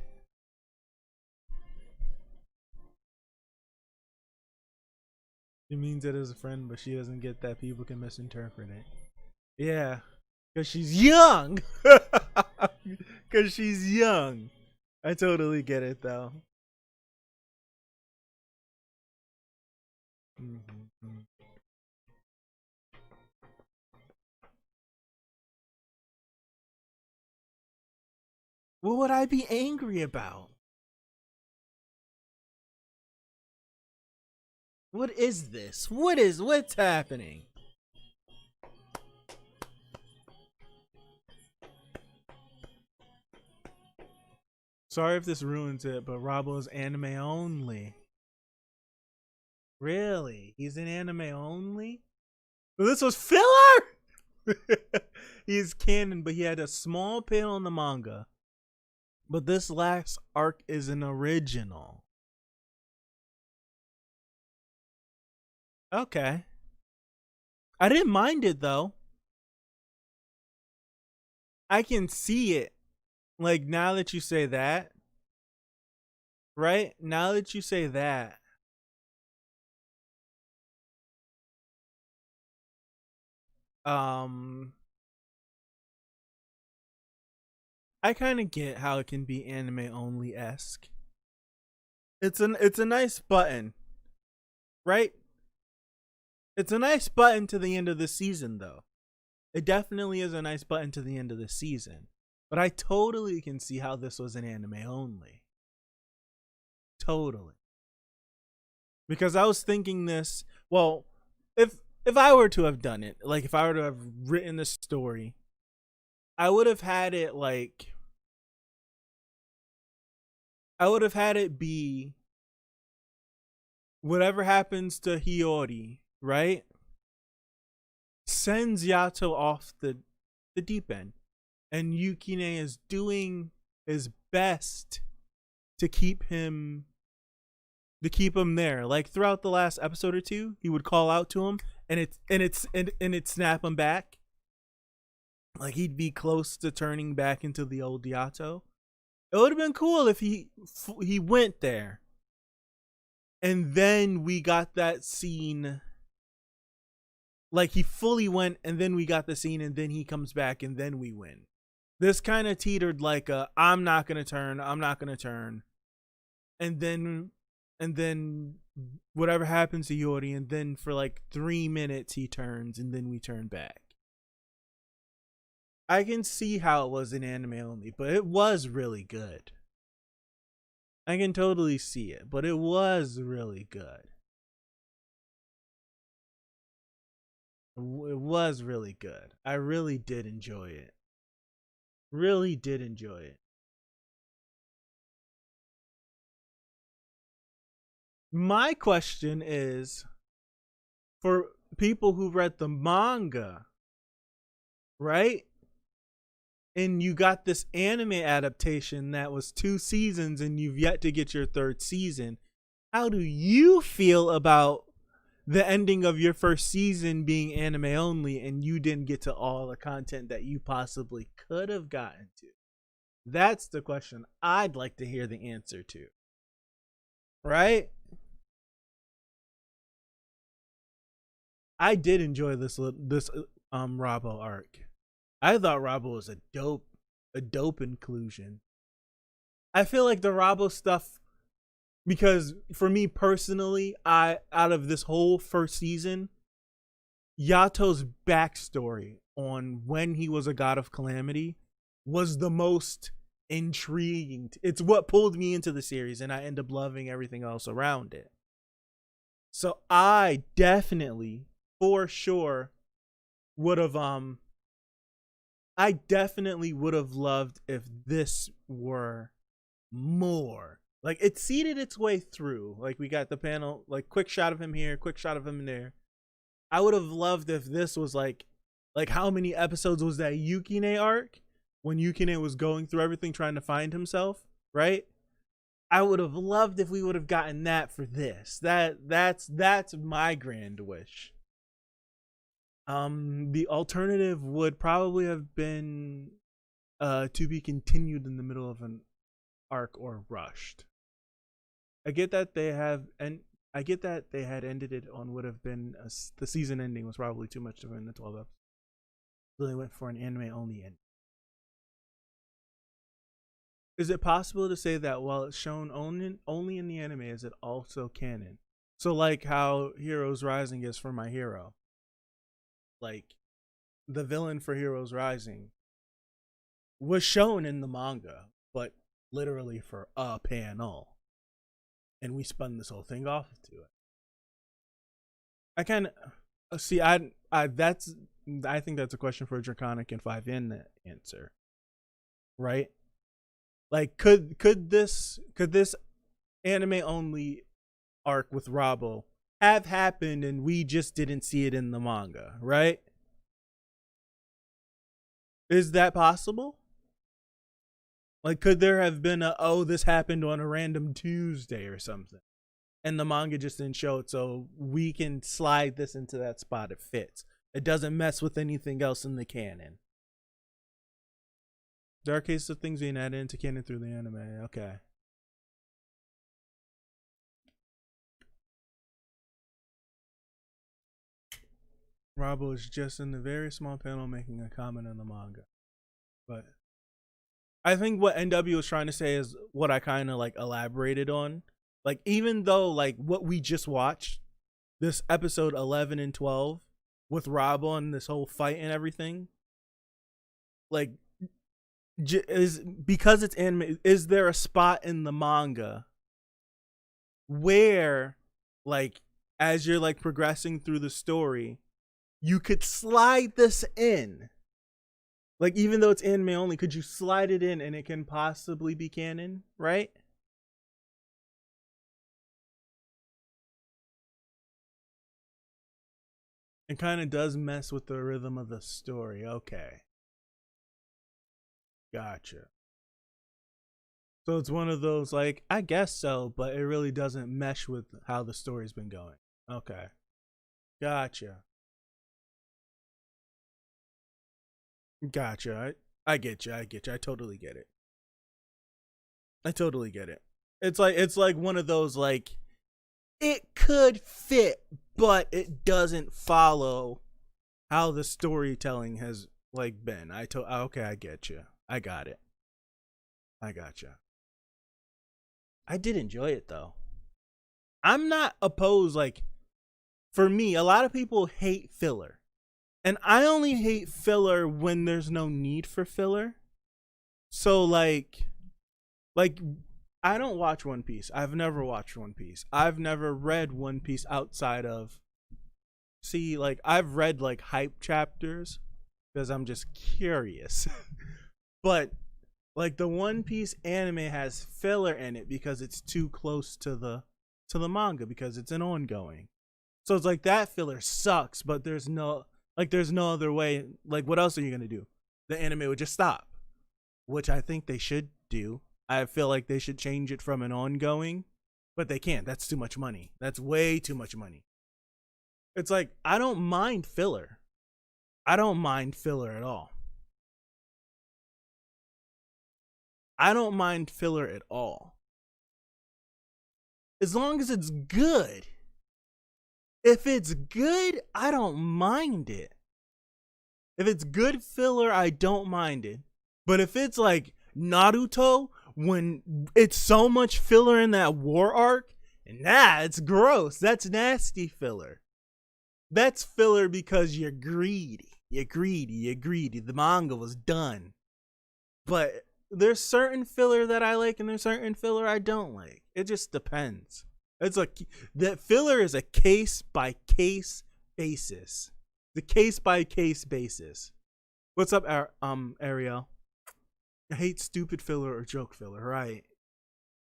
She means it as a friend, but she doesn't get that people can misinterpret it. Yeah, because she's young. Because she's young. I totally get it, though. What would I be angry about? What is this? What's happening? Sorry if this ruins it, but Rabo's anime only. Really? He's in anime only? So this was filler? He's canon, but he had a small panel in the manga. But this last arc is an original. Okay. I didn't mind it, though. I can see it. Like, now that you say that. Right? Now that you say that. I kind of get how it can be anime only esque. It's a nice button, right? It's a nice button to the end of the season, though. It definitely is a nice button to the end of the season. But I totally can see how this was an anime only. Totally. Because I was thinking this, well, if if I were to have done it, like if I were to have written the story, I would have had it like I would have had it be whatever happens to Hiyori, right? Sends Yato off the deep end. And Yukine is doing his best to keep him there. Like throughout the last episode or two, he would call out to him and it'd snap him back. Like he'd be close to turning back into the old Yato. It would have been cool if he went there. And then we got that scene. Like he fully went and then we got the scene and then he comes back and then we win. This kind of teetered like I'm not going to turn. And then whatever happens to Yori, and then for like 3 minutes he turns and then we turn back. I can see how it was in anime only, but it was really good. I can totally see it, but it was really good. It was really good. I really did enjoy it. Really did enjoy it. My question is, for people who read the manga, right? And you got this anime adaptation that was 2 seasons and you've yet to get your 3rd season. How do you feel about the ending of your first season being anime only and you didn't get to all the content that you possibly could have gotten to? That's the question I'd like to hear the answer to. Right? I did enjoy this Rabo arc. I thought Rabo was a dope inclusion. I feel like the Rabo stuff, because for me personally, out of this whole first season, Yato's backstory on when he was a god of calamity was the most intriguing. It's what pulled me into the series, and I end up loving everything else around it. So I definitely, for sure, would have loved if this were more. Like, it seeded its way through. Like, we got the panel, like, quick shot of him here, quick shot of him there. I would have loved if this was like how many episodes was that Yukine arc when Yukine was going through everything trying to find himself, right? I would have loved if we would have gotten that for this. That's my grand wish. The alternative would probably have been to be continued in the middle of an arc or rushed. I get that they had ended it on would have been the season ending was probably too much to win the 12 episodes. So they went for an anime only end. Is it possible to say that while it's shown only in the anime, is it also canon? So like how Heroes Rising is for My Hero. Like the villain for Heroes Rising was shown in the manga, but literally for a panel. And we spun this whole thing off to it. I kind of see. I think that's a question for Draconic and 5N to answer, right? Like, could this anime only arc with Rabo have happened and we just didn't see it in the manga, right? Is that possible? Like, could there have been this happened on a random Tuesday or something, and the manga just didn't show it, so we can slide this into that spot it fits. It doesn't mess with anything else in the canon. There are cases of things being added into canon through the anime. Okay. Rabo is just in the very small panel making a comment on the manga. But I think what NW was trying to say is what I kind of like elaborated on. Like, even though like what we just watched, this episode 11 and 12 with Rabo and this whole fight and everything, like, is because it's anime, is there a spot in the manga where, like, as you're like progressing through the story, you could slide this in. Like, even though it's anime only, could you slide it in and it can possibly be canon, right? It kind of does mess with the rhythm of the story. Okay. Gotcha. So it's one of those, like, I guess so, but it really doesn't mesh with how the story's been going. Okay. Gotcha. Gotcha. I get you. I get you. I totally get it. I totally get it. It's like one of those, like, it could fit, but it doesn't follow how the storytelling has like been. Okay, I get you. I got it. I gotcha. I did enjoy it though. I'm not opposed. Like, for me, a lot of people hate filler, and I only hate filler when there's no need for filler. So like I don't watch One Piece. I've never watched One Piece. I've never read One Piece outside of, see, like, I've read like hype chapters because I'm just curious. But like, the One Piece anime has filler in it because it's too close to the manga, because it's an ongoing. So it's like, that filler sucks, but there's no other way. Like, what else are you going to do? The anime would just stop, which I think they should do. I feel like they should change it from an ongoing, but they can't. That's too much money. That's way too much money. It's like, I don't mind filler. I don't mind filler at all. I don't mind filler at all. As long as it's good. If it's good, I don't mind it. If it's good filler, I don't mind it. But if it's like Naruto, when it's so much filler in that war arc, nah, it's gross. That's nasty filler. That's filler because you're greedy. You're greedy. The manga was done. But there's certain filler that I like and there's certain filler I don't like. It just depends. That filler is a case by case basis. The case by case basis. What's up, Ariel? I hate stupid filler or joke filler, right?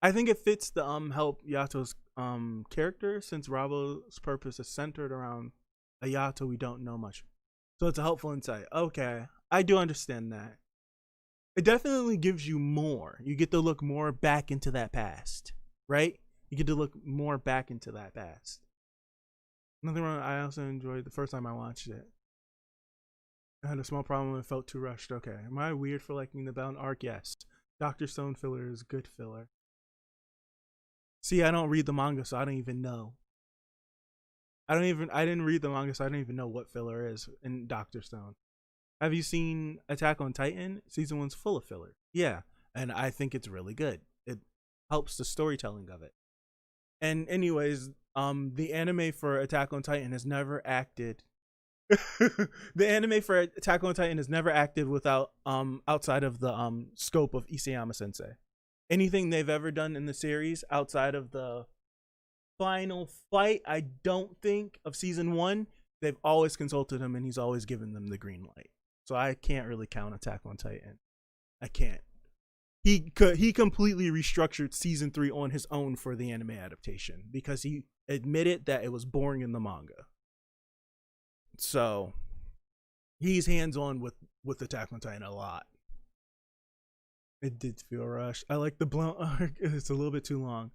I think it fits the help Yato's character, since Rabo's purpose is centered around a Yato we don't know much. So it's a helpful insight. Okay, I do understand that. It definitely gives you more. You get to look more back into that past, right? You get to look more back into that past. Nothing wrong. I also enjoyed the first time I watched it. I had a small problem and it felt too rushed. Okay. Am I weird for liking the Bound arc? Yes. Dr. Stone filler is good filler. See, I don't read the manga, so I don't even know. I didn't read the manga, so I don't even know what filler is in Dr. Stone. Have you seen Attack on Titan? Season 1's full of filler. Yeah. And I think it's really good. It helps the storytelling of it. And anyways, the anime for Attack on Titan has never acted the anime for Attack on Titan has never acted without outside of the scope of Isayama Sensei. Anything they've ever done in the series outside of the final fight, I don't think, of season 1, they've always consulted him and he's always given them the green light. So I can't really count Attack on Titan. I can't. He completely restructured season 3 on his own for the anime adaptation because he admitted that it was boring in the manga. So he's hands-on with Attack on Titan a lot. It did feel rushed. I like the blunt arc. It's a little bit too long.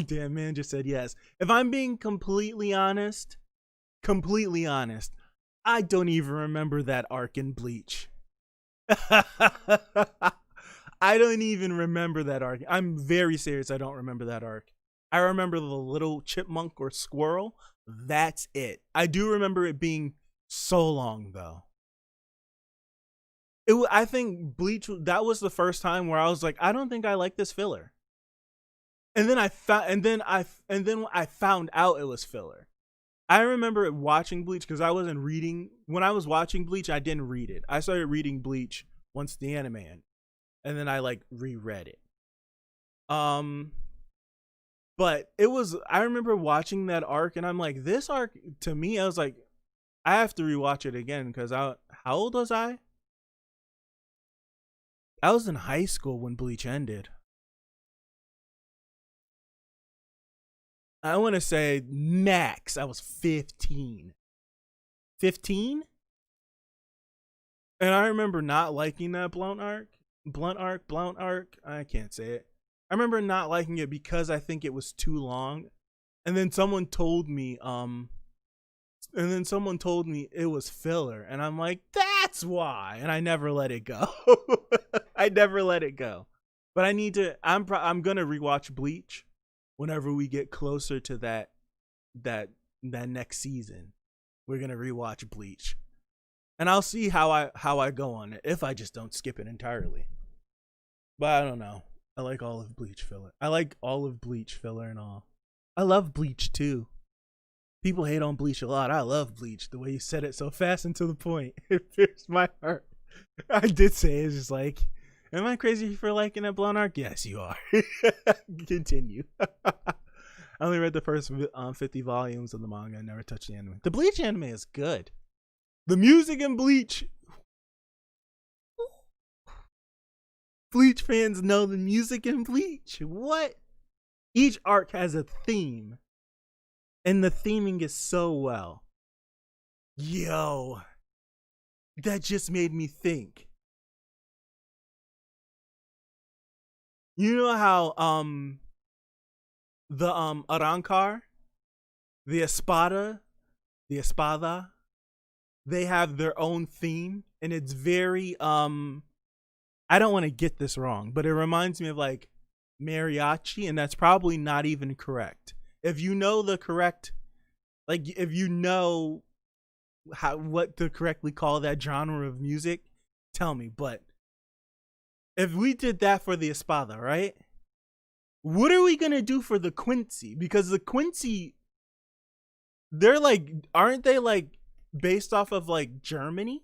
Damn, man just said yes. If I'm being completely honest, I don't even remember that arc in Bleach. I don't even remember that arc. I'm very serious. I don't remember that arc. I remember the little chipmunk or squirrel. That's it. I do remember it being so long though. I think Bleach, that was the first time where I was like, I don't think I like this filler. And then I found out it was filler. I remember watching Bleach because I wasn't reading. When I was watching Bleach, I didn't read it. I started reading Bleach once the anime ended, and then I like reread it. But I remember watching that arc and I'm like, this arc, to me, I was like, I have to rewatch it again because how old was I? I was in high school when Bleach ended. I want to say max I was 15. 15? And I remember not liking that blunt arc. I can't say it. I remember not liking it because I think it was too long. And then someone told me it was filler, and I'm like, that's why. And I never let it go. I never let it go. But I need to. I'm gonna rewatch Bleach whenever we get closer to that next season. We're gonna rewatch Bleach, and I'll see how I go on it if I just don't skip it entirely. But I don't know. I like all of Bleach filler. I like all of Bleach filler and all. I love Bleach too. People hate on Bleach a lot. I love Bleach. The way you said it so fast and to the point. It pierced my heart. I did say it's just like, am I crazy for liking that blonde arc? Yes, you are. Continue. I only read the first 50 volumes of the manga. I never touched the anime. The Bleach anime is good. The music in Bleach. Bleach fans know the music in Bleach. What? Each arc has a theme. And the theming is so well. Yo. That just made me think. You know how the Arrancar, the Espada, they have their own theme, and it's very I don't want to get this wrong, but it reminds me of like mariachi, and that's probably not even correct. If you know the correct, like if you know what to correctly call that genre of music, tell me. But if we did that for the Espada, right? What are we gonna do for the Quincy? Because the Quincy, they're like, aren't they like based off of like Germany?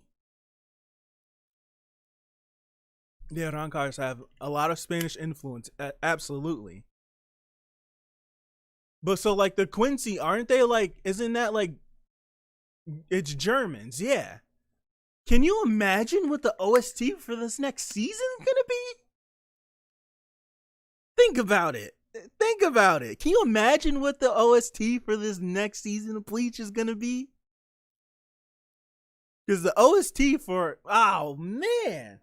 The Arrancars have a lot of Spanish influence, absolutely. But so like the Quincy, aren't they like, isn't that like, it's Germans, yeah. Can you imagine what the OST for this next season is gonna be? Think about it. Can you imagine what the OST for this next season of Bleach is gonna be? Because the OST for, oh man.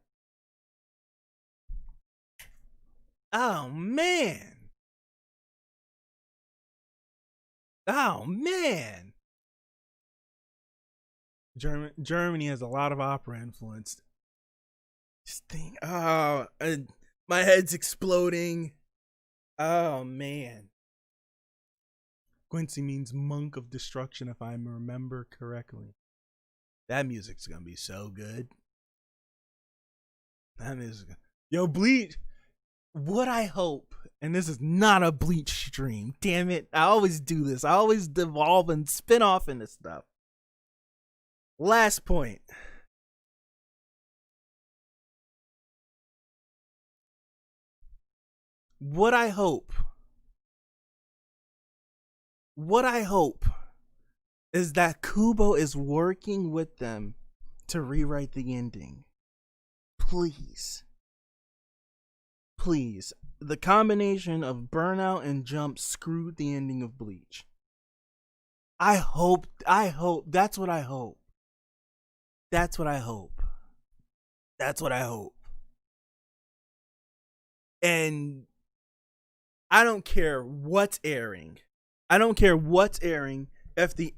Oh man. Germany has a lot of opera influence. This thing, my head's exploding. Oh man. Quincy means monk of destruction, if I remember correctly. That music's gonna be so good. That music. Yo, Bleach. What I hope, and this is not a Bleach stream, damn it, I always do this. I always devolve and spin off into stuff. Last point. What I hope is that Kubo is working with them to rewrite the ending. Please. The combination of Burnout and Jump screwed the ending of Bleach. I hope. That's what I hope. And I don't care what's airing. If the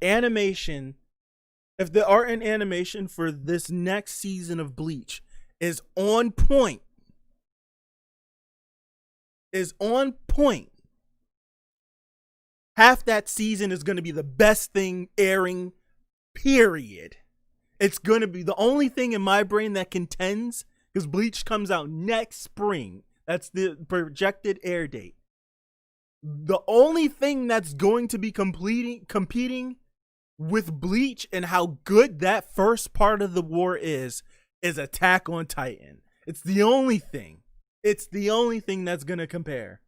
art and animation for this next season of Bleach is on point, half that season is going to be the best thing airing, period. It's going to be the only thing in my brain that contends, because Bleach comes out next spring. That's the projected air date. The only thing that's going to be competing with Bleach and how good that first part of the war is Attack on Titan. It's the only thing. That's going to compare.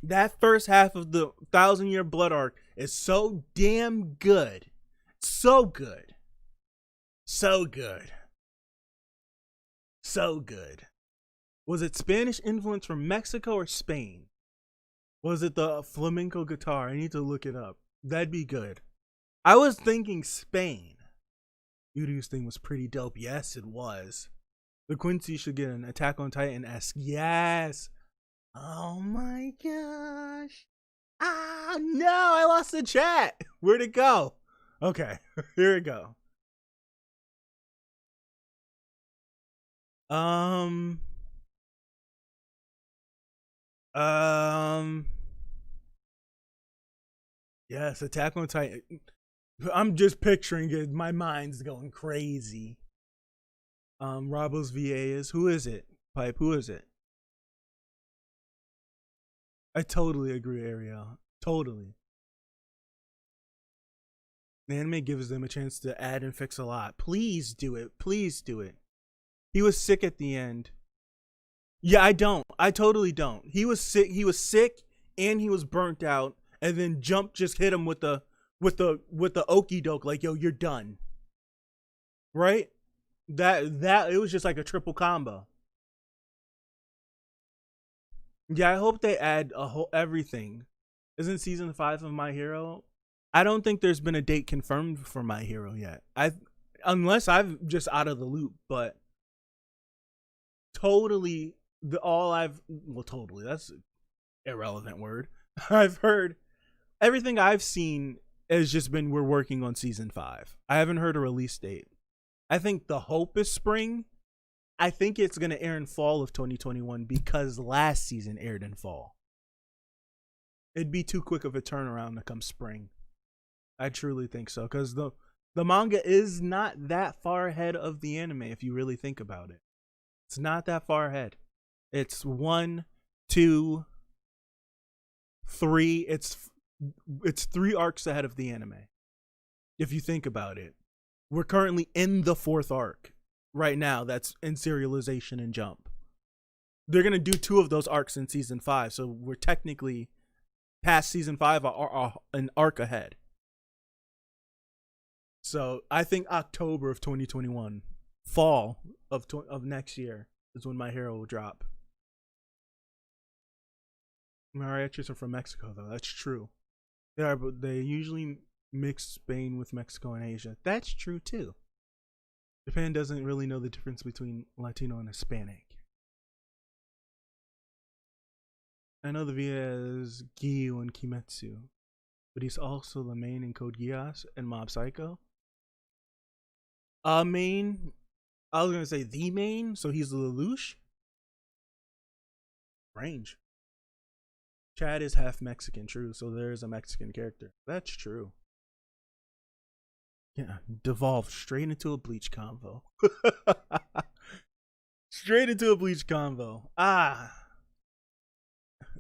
That first half of the 1,000-Year Blood arc is so damn good So good. So good. So good. Was it Spanish influence from Mexico or Spain? Was it the flamenco guitar? I need to look it up. That'd be good. I was thinking Spain. Yuryu's thing was pretty dope. Yes, it was. The Quincy should get an Attack on Titan-esque. Yes. Oh my gosh. Ah, no, I lost the chat. Where'd it go? Okay, here we go. Yes, Attack on Titan. I'm just picturing it. My mind's going crazy. Rabo's VA is, who is it? Pipe, who is it? I totally agree, Ariel. Totally. The anime gives them a chance to add and fix a lot. Please do it. Please do it. He was sick at the end. Yeah, I don't. I totally don't. He was sick. He was sick and he was burnt out. And then Jump just hit him with the okie doke, like, yo, you're done. Right? That it was just like a triple combo. Yeah, I hope they add a whole everything. Isn't season 5 of My Hero? I don't think there's been a date confirmed for My Hero yet. Unless I'm just out of the loop, but totally totally, that's an irrelevant word. I've heard everything I've seen has just been we're working on season 5. I haven't heard a release date. I think the hope is spring. I think it's going to air in fall of 2021 because last season aired in fall. It'd be too quick of a turnaround to come spring. I truly think so, because the manga is not that far ahead of the anime if you really think about it. It's not that far ahead. It's 1, 2, 3. It's 3 arcs ahead of the anime. If you think about it. We're currently in the 4th arc right now that's in serialization and Jump. They're going to do 2 of those arcs in season 5, so we're technically past season 5 an arc ahead. So I think October of 2021, fall of next year is when My Hero will drop. Mariachis are from Mexico, though. That's true. They are, but they usually mix Spain with Mexico and Asia. That's true too. Japan doesn't really know the difference between Latino and Hispanic. I know the VA is Giyu and Kimetsu, but he's also the main in Code Geass and Mob Psycho. Main, I was gonna say the main, so he's the Lelouch. Range. Chad is half Mexican, true, so there is a Mexican character. That's true. Yeah, devolved straight into a Bleach convo. Straight into a Bleach convo.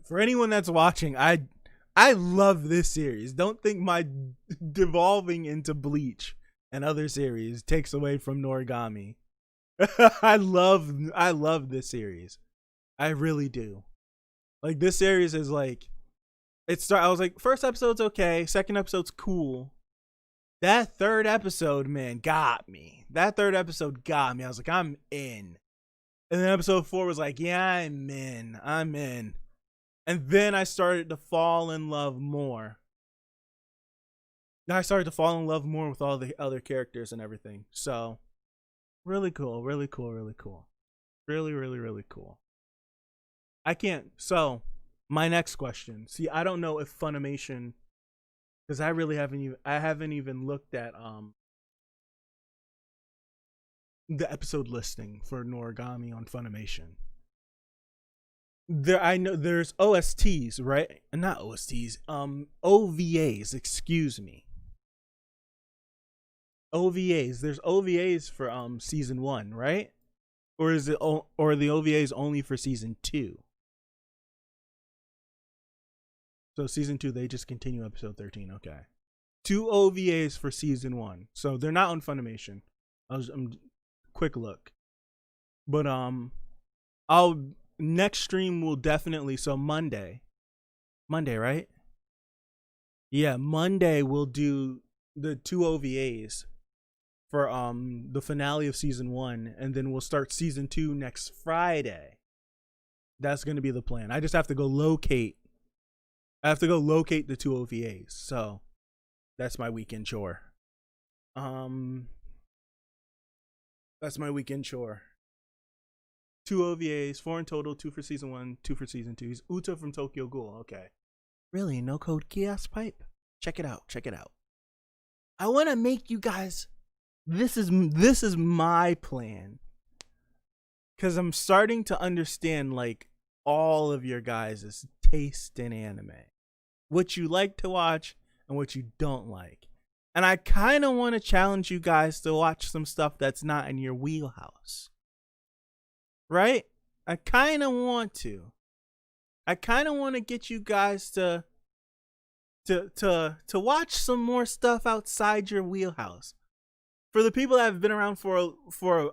For anyone that's watching, I love this series. Don't think my devolving into Bleach and other series takes away from Noragami. I love this series. I really do. Like, this series is like, I was like, first episode's okay, second episode's cool. That third episode, man, got me. That third episode got me. I was like, I'm in. And then episode 4 was like, yeah, I'm in. And then I started to fall in love more. Now I started to fall in love more with all the other characters and everything. So, really cool, really cool, really cool. Really, really, really cool. So, my next question. See, I don't know if Funimation, because I haven't even looked at the episode listing for Noragami on Funimation. I know there's OSTs, right? Not OSTs, OVAs, excuse me. OVAs. There's OVAs for season 1, right? Or is it or the OVAs only for season 2? So season 2, they just continue episode 13. Okay, 2 OVAs for season 1. So they're not on Funimation. Quick look, but next stream will definitely, so Monday, right? Yeah, Monday we'll do two OVAs for the finale of season 1, and then we'll start season 2 next Friday. That's gonna be the plan. I just have to go locate. I have to go locate the two OVAs. So that's my weekend chore. That's my weekend chore. 2 OVAs, 4 in total, 2 for season 1, 2 for season 2. He's Uta from Tokyo Ghoul. Okay. Really? No code kiosk pipe? Check it out. Check it out. I want to make you guys. This is my plan. Because I'm starting to understand, like, all of your guys' taste in anime. What you like to watch and what you don't like. And I kind of want to challenge you guys to watch some stuff that's not in your wheelhouse. Right? I kind of want to. I kind of want to get you guys to watch some more stuff outside your wheelhouse. For the people that have been around for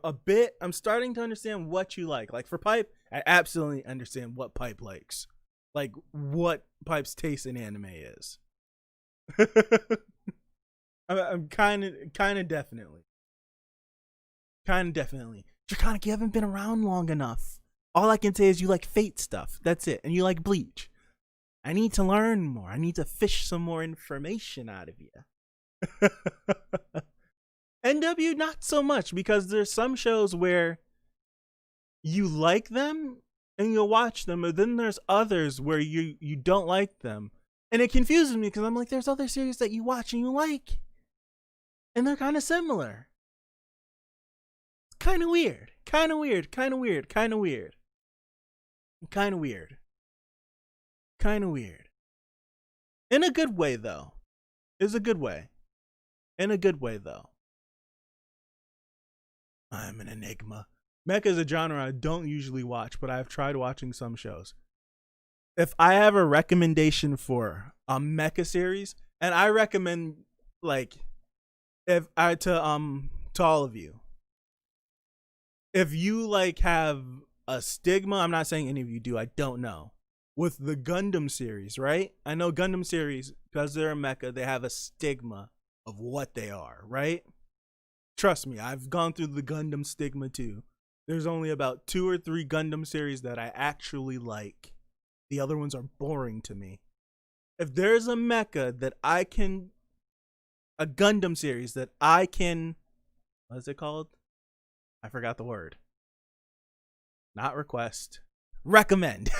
a bit, I'm starting to understand what you like. Like for Pipe, I absolutely understand what Pipe likes. Like what Pipe's taste in anime is. I'm kind of definitely. Draconic, you haven't been around long enough. All I can say is you like Fate stuff. That's it. And you like Bleach. I need to learn more. I need to fish some more information out of you. NW, not so much, because there's some shows where you like them and you'll watch them, but then there's others where you don't like them. And it confuses me because I'm like, there's other series that you watch and you like. And they're kind of similar. It's kind of weird. Kind of weird. In a good way, though. It's a good way. In a good way, though. I'm an enigma. Mecha is a genre I don't usually watch, but I've tried watching some shows. If I have a recommendation for a mecha series, and I recommend, like, if I to all of you, if you like have a stigma, I'm not saying any of you do, I don't know, with the Gundam series, right? I know Gundam series, because they're a mecha, they have a stigma of what they are, right? Trust me, I've gone through the Gundam stigma too. There's only about 2 or 3 Gundam series that I actually like. The other ones are boring to me. If there's a mecha that I can, a Gundam series that I can, what is it called? I forgot the word. Not request. Recommend.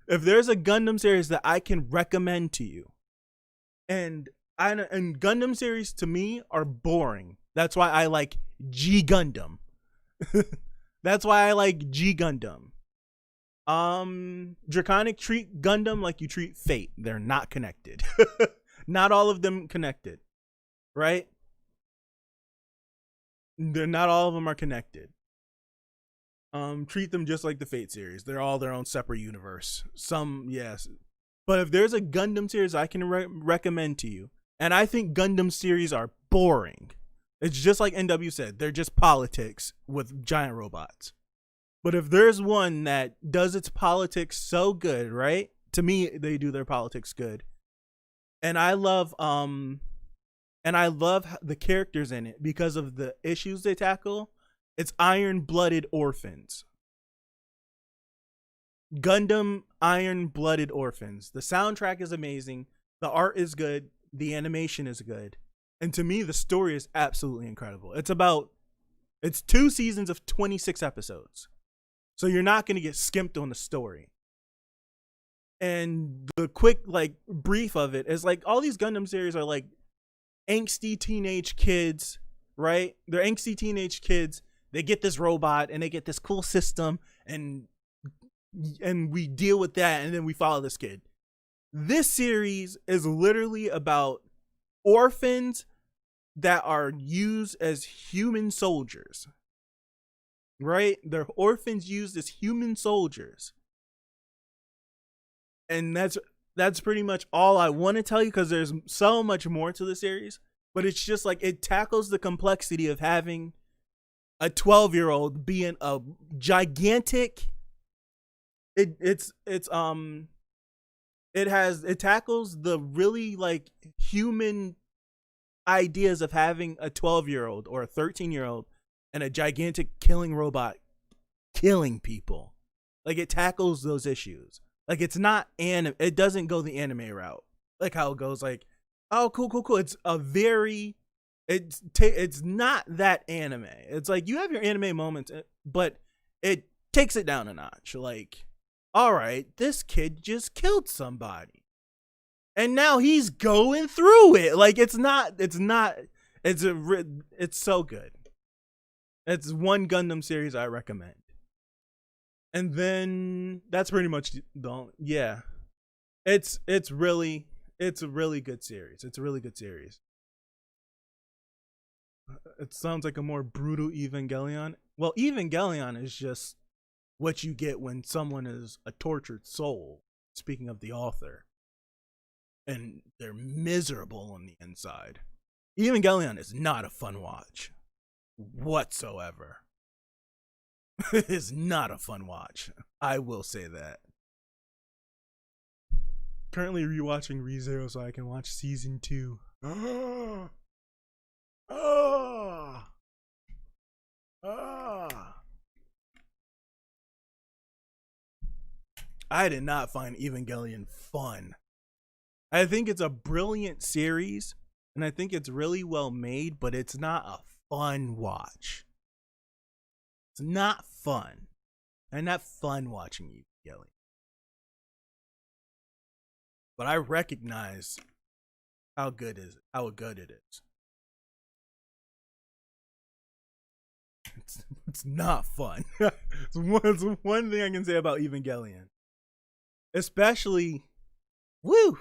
If there's a Gundam series that I can recommend to you, and Gundam series to me are boring. That's why I like G Gundam. That's why I like G Gundam. Draconic, treat Gundam like you treat Fate. They're not connected. Not all of them connected. Right? They're not all of them are connected. Treat them just like the Fate series. They're all their own separate universe. Some, yes. But if there's a Gundam series I can recommend to you, and I think Gundam series are boring. It's just like NW said. They're just politics with giant robots. But if there's one that does its politics so good, right? To me, they do their politics good. And I love the characters in it because of the issues they tackle. It's Iron-Blooded Orphans. Gundam Iron-Blooded Orphans. The soundtrack is amazing. The art is good. The animation is good. And to me, the story is absolutely incredible. It's 2 seasons of 26 episodes. So you're not going to get skimped on the story. And the quick, like, brief of it is like all these Gundam series are like angsty teenage kids, right? They're angsty teenage kids. They get this robot and they get this cool system and we deal with that and then we follow this kid. This series is literally about orphans that are used as human soldiers. Right? They're orphans used as human soldiers. And that's pretty much all I want to tell you because there's so much more to the series. But it's just like it tackles the complexity of having a 12-year-old being a gigantic. It's It tackles the really like human ideas of having a 12-year-old or a 13-year-old and a gigantic killing robot killing people. Like it tackles those issues. Like it's not it doesn't go the anime route. Like how it goes like, oh cool. It's a very it's not that anime. It's like you have your anime moments, but it takes it down a notch. Like, all right, this kid just killed somebody. And now he's going through it. Like it's so good. It's one Gundam series I recommend. And then that's pretty much yeah. It's a really good series. It's a really good series. It sounds like a more brutal Evangelion. Well, Evangelion is just what you get when someone is a tortured soul, speaking of the author. And they're miserable on the inside. Evangelion is not a fun watch whatsoever. It is not a fun watch. I will say that. Currently rewatching ReZero so I can watch season 2. I did not find Evangelion fun. I think it's a brilliant series, and I think it's really well made, but it's not a fun watch. It's not fun. I'm not fun watching Evangelion. But I recognize how good it is. It's not fun. It's one thing I can say about Evangelion. Especially, woo!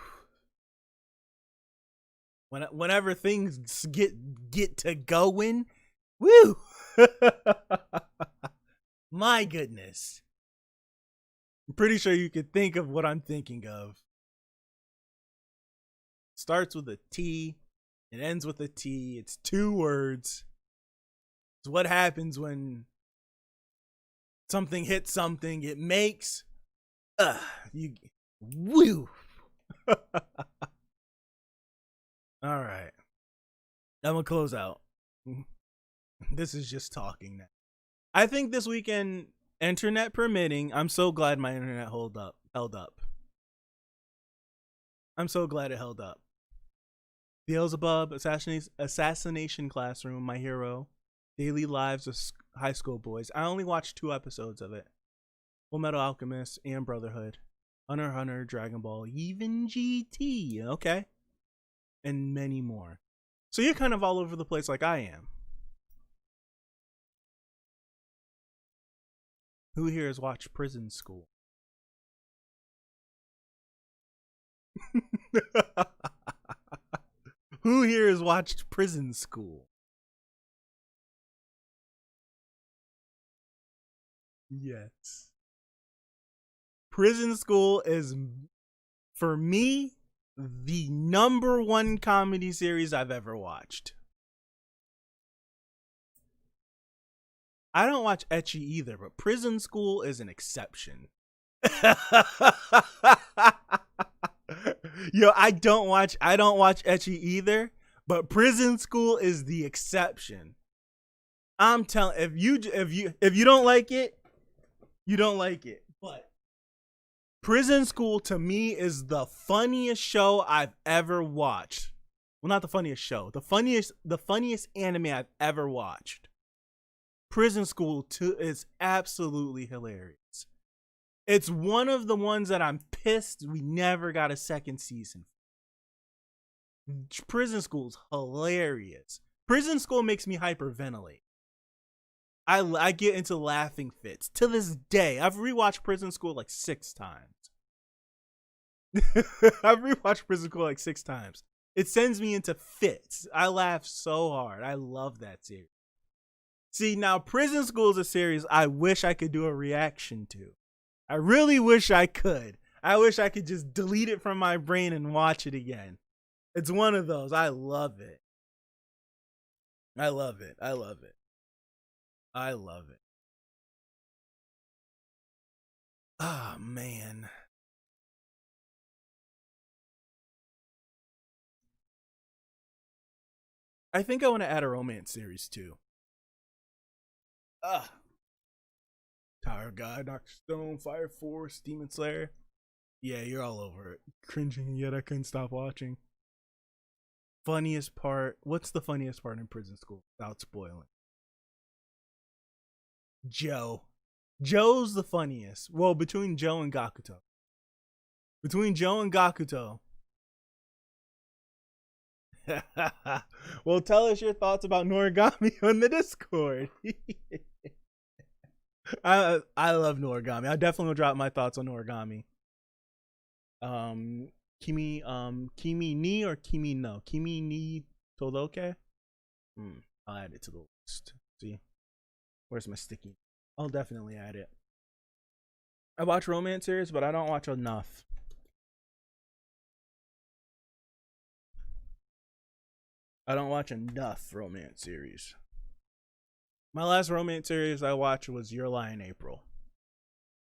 Whenever things get to going, woo! My goodness. I'm pretty sure you could think of what I'm thinking of. Starts with a T, it ends with a T. It's 2 words. It's what happens when something hits something. It makes woo. All right. I'm gonna close out. This is just talking now. I think this weekend, internet permitting, I'm so glad my internet held up. I'm so glad it held up. Beelzebub, Assassination Classroom, My Hero, Daily Lives of High School Boys. I only watched 2 episodes of it. Full Metal Alchemist and Brotherhood. Hunter x Hunter, Dragon Ball, even GT. Okay. And many more. So you're kind of all over the place like I am. Who here has watched Prison School? Who here has watched Prison School? Yes. Prison School is, for me, the number 1 comedy series I've ever watched. I don't watch ecchi either, but Prison School is an exception. Yo, I don't watch ecchi either, but Prison School is the exception. I'm telling, if you don't like it, you don't like it. But Prison School to me is the funniest show I've ever watched. Well, not the funniest show, the funniest anime I've ever watched. Prison School is absolutely hilarious. It's one of the ones that I'm pissed we never got a second season. Prison School's hilarious. Prison School makes me hyperventilate. I get into laughing fits. To this day, I've rewatched Prison School like 6 times. I've rewatched Prison School like 6 times. It sends me into fits. I laugh so hard. I love that series. See, now Prison School is a series I wish I could do a reaction to. I really wish I could. I wish I could just delete it from my brain and watch it again. It's one of those. I love it. I love it. I love it. I love it. Ah, man. I think I want to add a romance series too. Ugh. Tower of God, Dr. Stone, Fire Force, Demon Slayer. Yeah, you're all over it. Cringing, yet I couldn't stop watching. Funniest part. What's the funniest part in Prison School without spoiling? Joe. Joe's the funniest. Well, between Joe and Gakuto. Between Joe and Gakuto. Well, tell us your thoughts about Noragami on the Discord. I love Noragami. I definitely will drop my thoughts on Noragami. Kimi ni or Kimi no? Kimi ni Todoke? I'll add it to the list. See? Where's my sticky? I'll definitely add it. I watch romance series, but I don't watch enough. I don't watch enough romance series. My last romance series I watched was Your Lie in April.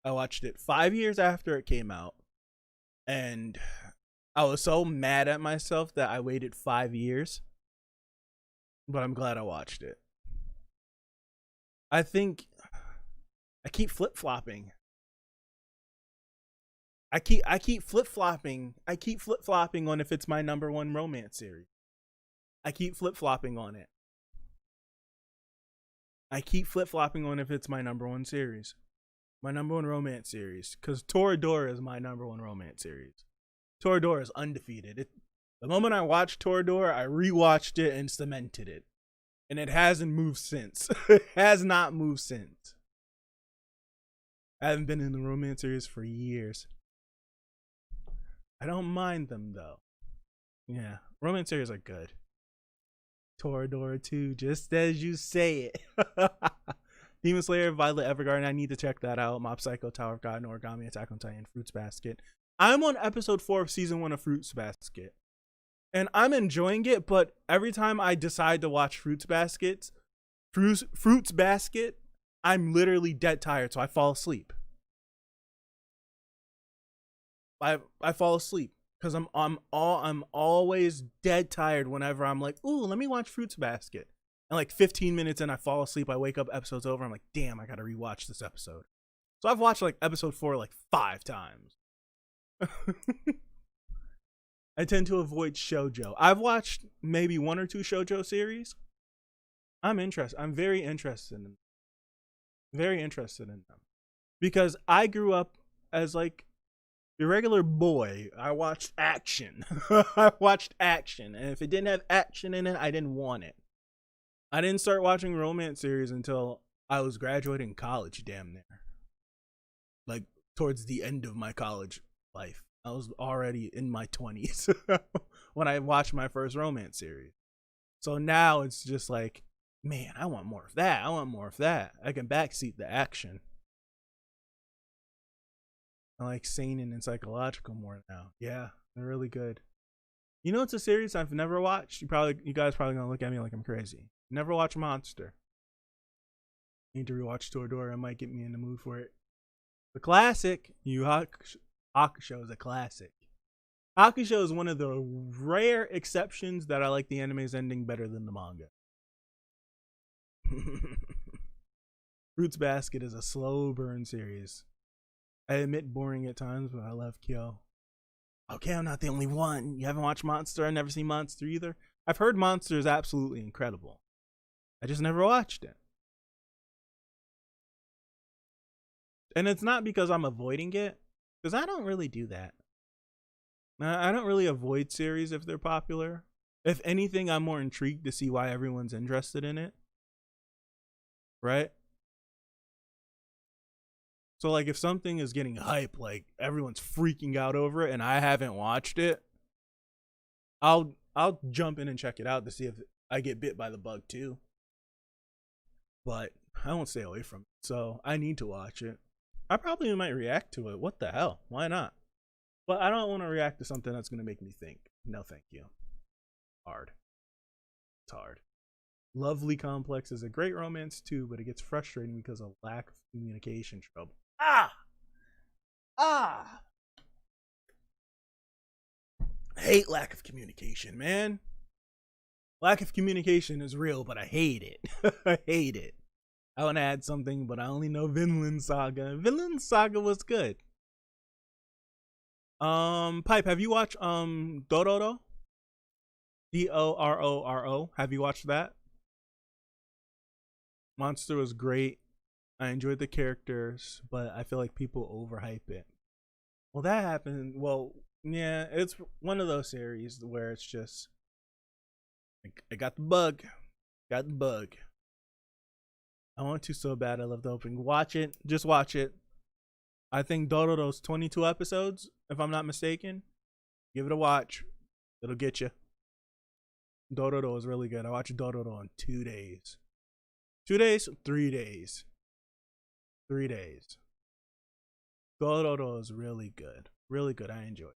I watched it 5 years after it came out. And I was so mad at myself that I waited 5 years. But I'm glad I watched it. I think I keep flip-flopping. I keep flip-flopping. I keep flip-flopping on if it's my number one romance series. I keep flip-flopping on it. I keep flip-flopping on if it's my number one series. My number one romance series. Because Toradora is my number one romance series. Toradora is undefeated. The moment I watched Toradora, I rewatched it and cemented it. And it hasn't moved since. It has not moved since. I haven't been in the romance series for years. I don't mind them, though. Yeah, romance series are good. Toradora 2, just as you say it. Demon Slayer, Violet Evergarden, I need to check that out. Mob Psycho, Tower of God, Noragami, Attack on Titan, Fruits Basket. I'm on episode 4 of season 1 of Fruits Basket. And I'm enjoying it, but every time I decide to watch Fruits Basket, I'm literally dead tired, so I fall asleep. I fall asleep because I'm always dead tired whenever I'm like, ooh, let me watch Fruits Basket. And like 15 minutes in, I fall asleep. I wake up, episode's over. I'm like, damn, I gotta rewatch this episode. So I've watched like episode 4 like 5 times. I tend to avoid shoujo. I've watched maybe 1 or 2 shoujo series. I'm very interested in them. Very interested in them. Because I grew up as like a regular boy. I watched action. I watched action. And if it didn't have action in it, I didn't want it. I didn't start watching romance series until I was graduating college, damn near. Like, towards the end of my college life. I was already in my 20s when I watched my first romance series. So now it's just like, man, I want more of that. I want more of that. I can backseat the action. I like seinen and psychological more now. Yeah, they're really good. You know, it's a series I've never watched. You guys probably gonna look at me like I'm crazy. Never watched Monster. Need to rewatch Toradora. It might get me in the mood for it. The classic, Yu Hakusho is a classic. Hakusho is one of the rare exceptions that I like the anime's ending better than the manga. Fruits Basket is a slow burn series. I admit boring at times, but I love Kyo. Okay, I'm not the only one. You haven't watched Monster? I've never seen Monster either. I've heard Monster is absolutely incredible. I just never watched it. And it's not because I'm avoiding it, because I don't really do that. I don't really avoid series if they're popular. If anything, I'm more intrigued to see why everyone's interested in it. Right? So like if something is getting hype, like everyone's freaking out over it and I haven't watched it, I'll jump in and check it out to see if I get bit by the bug too. But I won't stay away from it. So I need to watch it. I probably might react to it. What the hell? Why not? But I don't want to react to something that's going to make me think. No, thank you. Hard. It's hard. Lovely Complex is a great romance too, but it gets frustrating because of lack of communication trouble. I hate lack of communication, man. Lack of communication is real, but I hate it. I hate it. I want to add something, but I only know Vinland Saga. Vinland Saga was good. Pipe, have you watched Dororo? Dororo. Have you watched that? Monster was great. I enjoyed the characters, but I feel like people overhype it. Well, that happened. Well, yeah, it's one of those series where it's just, I got the bug. Got the bug. I want to so bad. I love the opening. Watch it. Just watch it. I think Dororo's 22 episodes, if I'm not mistaken. Give it a watch. It'll get you. Dororo is really good. I watched Dororo in 2 days. 2 days? 3 days. 3 days. Dororo is really good. Really good. I enjoy it.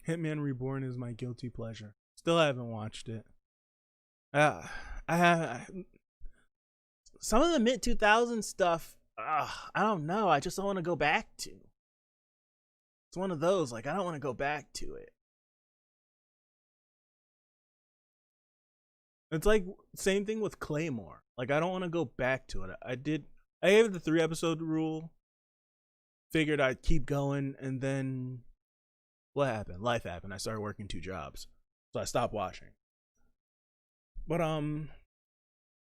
Hitman Reborn is my guilty pleasure. Still haven't watched it. I have some of the mid 2000s stuff. I don't know. I just don't want to go back to. It's one of those. Like, I don't want to go back to it. It's like same thing with Claymore. Like, I don't want to go back to it. I gave it the 3-episode rule. Figured I'd keep going, and then what happened? Life happened. I started working 2 jobs, so I stopped watching. But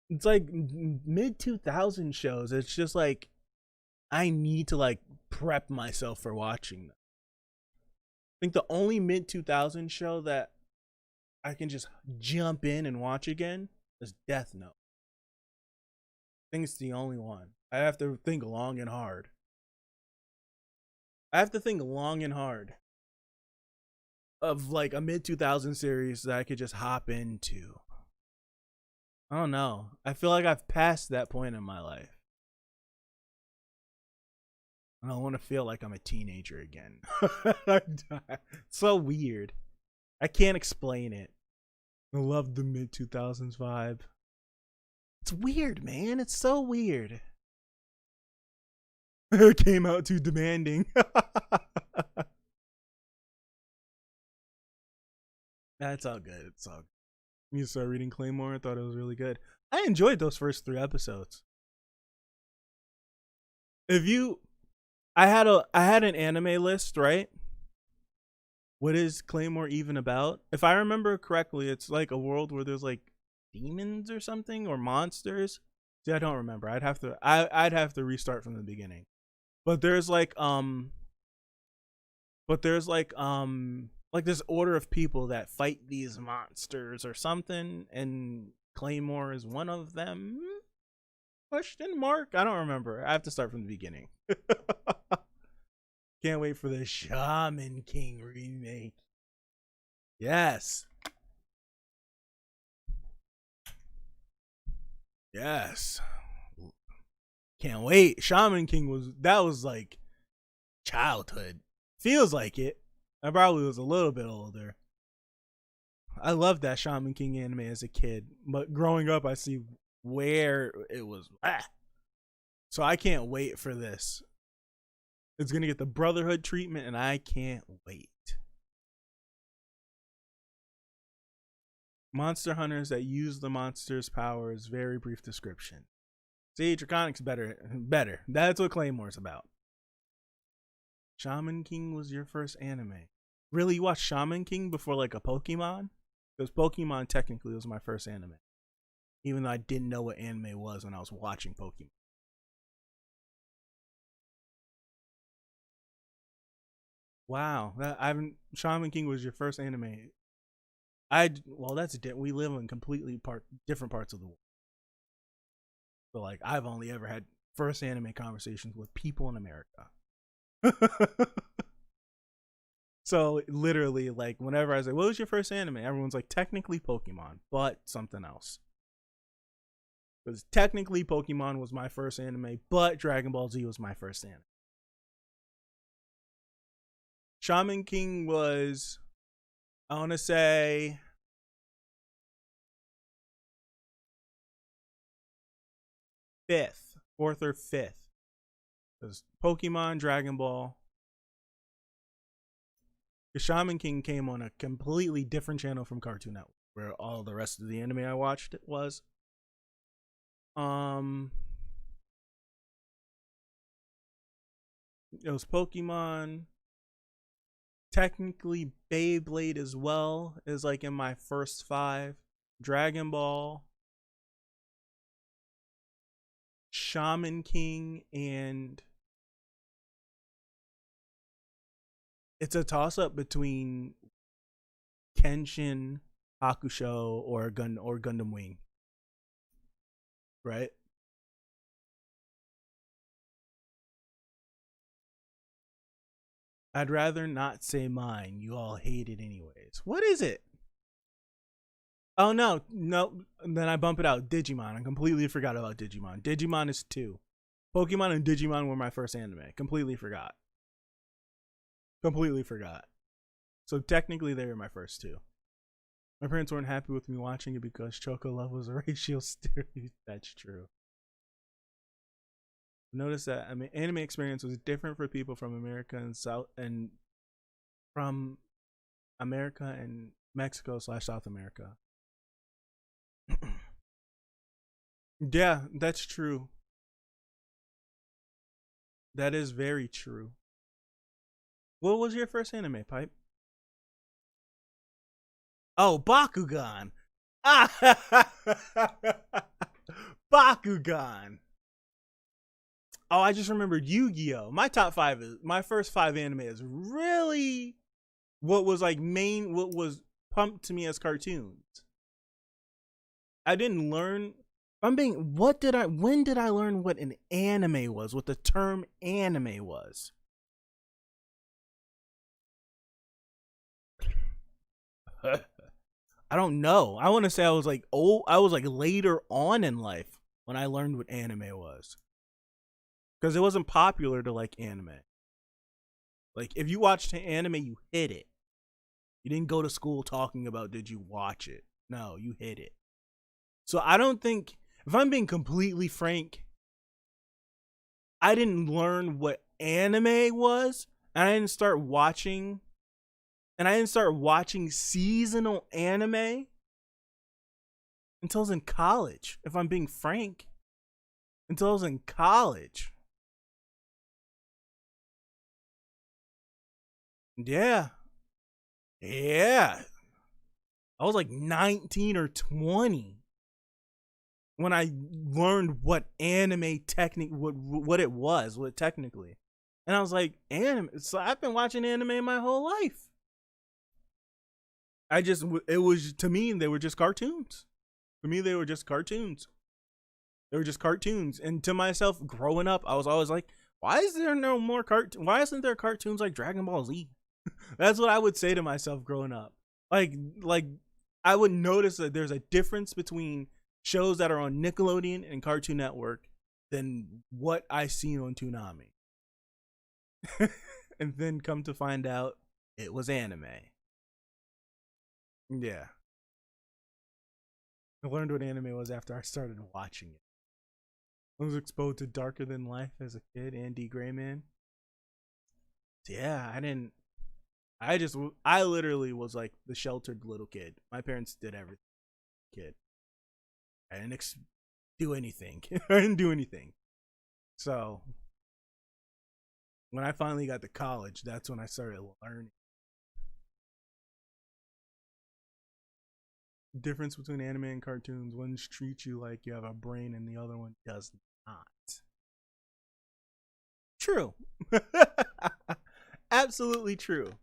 it's like mid 2000 shows. It's just like I need to like prep myself for watching them. I think the only mid 2000 show that I can just jump in and watch again is Death Note. I think it's the only one. I have to think long and hard. Of like a mid 2000 series that I could just hop into. I don't know. I feel like I've passed that point in my life. I don't want to feel like I'm a teenager again. It's so weird. I can't explain it. I love the mid 2000s vibe. It's weird, man. It's so weird. It came out too demanding. That's all good. It's all good. You start reading Claymore. I thought it was really good. I enjoyed those first 3 episodes. I had an anime list, right? What is Claymore even about? If I remember correctly, it's like a world where there's like demons or something or monsters. See, I don't remember. I'd have to restart from the beginning. But there's like this order of people that fight these monsters or something, and Claymore is one of them. Question mark? I don't remember. I have to start from the beginning. Can't wait for the Shaman King remake. Yes. Can't wait. Shaman King was like childhood. Feels like it. I probably was a little bit older. I loved that Shaman King anime as a kid, but growing up I see where it was. So I can't wait for this. It's going to get the Brotherhood treatment, and I can't wait. Monster hunters that use the monster's powers. Very brief description. See, Draconic's better. That's what Claymore's about. Shaman King was your first anime. Really, you watched Shaman King before like a Pokemon? Because Pokemon technically was my first anime. Even though I didn't know what anime was when I was watching Pokemon. Wow, Shaman King was your first anime. We live in completely different parts of the world. So like, I've only ever had first anime conversations with people in America. So literally, like, whenever I say, "What was your first anime?" Everyone's like, "Technically Pokemon, but something else." Because technically Pokemon was my first anime, but Dragon Ball Z was my first anime. Shaman King was, I want to say, fourth or fifth. Because Pokemon, Dragon Ball, The Shaman King came on a completely different channel from Cartoon Network, where all the rest of the anime I watched was. It was Pokemon. Technically, Beyblade as well is like in my first 5. Dragon Ball, Shaman King, and it's a toss up between Kenshin, Hakusho, or Gundam Wing. Right? I'd rather not say mine. You all hate it anyways. What is it? Oh no. Then I bump it out. Digimon. I completely forgot about Digimon. Digimon is 2. Pokemon and Digimon were my first anime. Completely forgot. So technically they were my first 2. My parents weren't happy with me watching it because Choco Love was a racial stereotype. That's true. Notice that anime experience was different for people from America and from America and Mexico / South America. Yeah, that's true. That is very true. What was your first anime, Pipe? Oh, Bakugan. Bakugan. Oh, I just remembered Yu-Gi-Oh. My first 5 anime is really what was pumped to me as cartoons. I didn't learn. When did I learn what an anime was? What the term anime was? I don't know. I want to say I was like later on in life when I learned what anime was. Because it wasn't popular to like anime. Like if you watched anime, you hit it. You didn't go to school talking about did you watch it. No, you hit it. So I don't think, if I'm being completely frank, I didn't learn what anime was, and I didn't start watching seasonal anime until I was in college, if I'm being frank. Until I was in college. Yeah. I was like 19 or 20 when I learned what anime what it was, what technically. And I was like, anime. So I've been watching anime my whole life. It was, to me, they were just cartoons. For me, they were just cartoons. And to myself, growing up, I was always like, why is there no more why isn't there cartoons like Dragon Ball Z? That's what I would say to myself growing up. Like I would notice that there's a difference between shows that are on Nickelodeon and Cartoon Network than what I seen on Toonami. And then come to find out it was anime. Yeah. I learned what anime was after I started watching it. I was exposed to Darker Than Life as a kid, Andy Grayman. Yeah, I literally was like the sheltered little kid. My parents did everything. Kid. I didn't do anything. I didn't do anything. So when I finally got to college, that's when I started learning. The difference between anime and cartoons: one treats you like you have a brain and the other one does not. True. Absolutely true.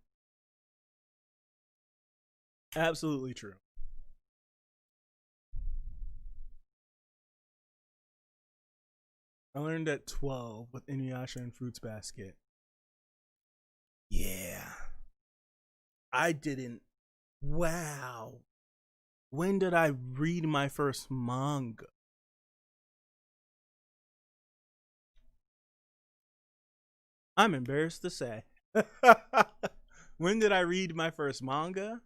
Absolutely true. I learned at 12 with Inuyasha and Fruits Basket. Yeah. I didn't. Wow. When did I read my first manga? I'm embarrassed to say. When did I read my first manga?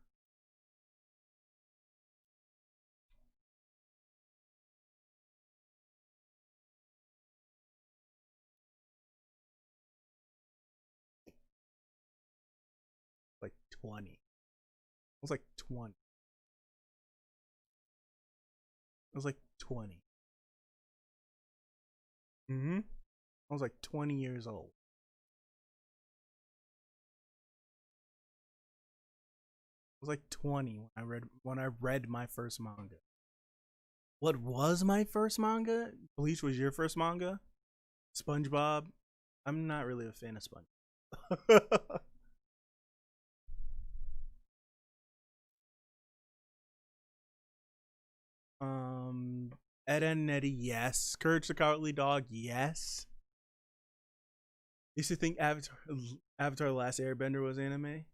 Like 20. I was like 20. I was like 20. I was like 20 years old. I was like 20 when I read my first manga. What was my first manga? Bleach was your first manga? SpongeBob? I'm not really a fan of SpongeBob. Ed and Nettie, yes. Courage the Cowardly Dog, yes. Used to think Avatar The Last Airbender was anime.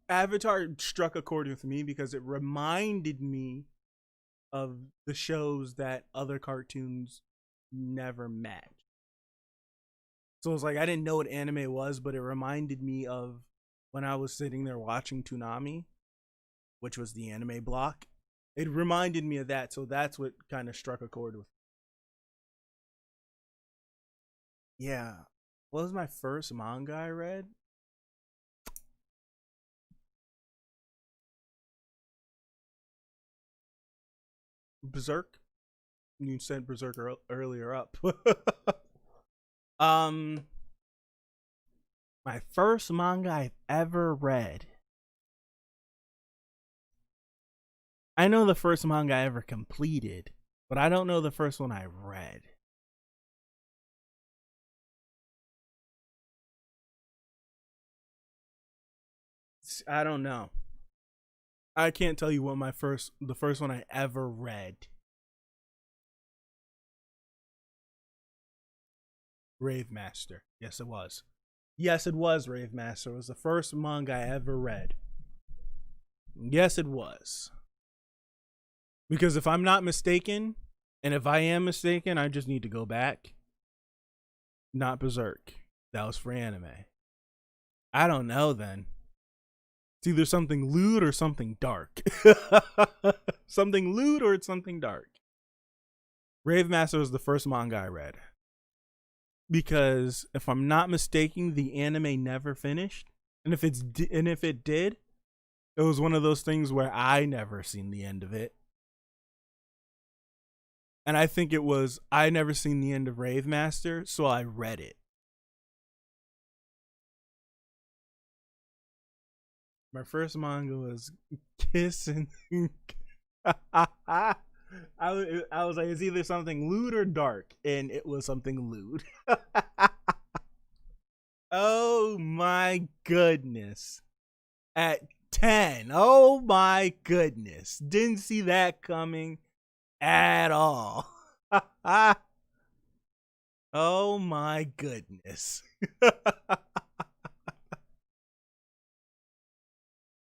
Avatar struck a chord with me because it reminded me of the shows that other cartoons never met. So it's like I didn't know what anime was, but it reminded me of when I was sitting there watching Toonami, which was the anime block. It reminded me of that, so that's what kind of struck a chord with me. Yeah. What was my first manga I read? Berserk. You sent Berserk earlier up. My first manga I've ever read. I know the first manga I ever completed, but I don't know the first one I read. I don't know. I can't tell you what the first one I ever read. Rave Master. Yes, it was. Yes, it was Rave Master. It was the first manga I ever read. Yes, it was. Because if I'm not mistaken, and if I am mistaken, I just need to go back. Not Berserk. That was for anime. I don't know then. It's either something lewd or something dark. Something lewd or it's something dark. Rave Master was the first manga I read. Because if I'm not mistaken, the anime never finished. And if it did, it was one of those things where I never seen the end of it. And I think it was I never seen the end of Rave Master, so I read it. My first manga was Kiss and I was like, it's either something lewd or dark, and it was something lewd. Oh my goodness. At 10. Oh my goodness. Didn't see that coming at all. Oh my goodness.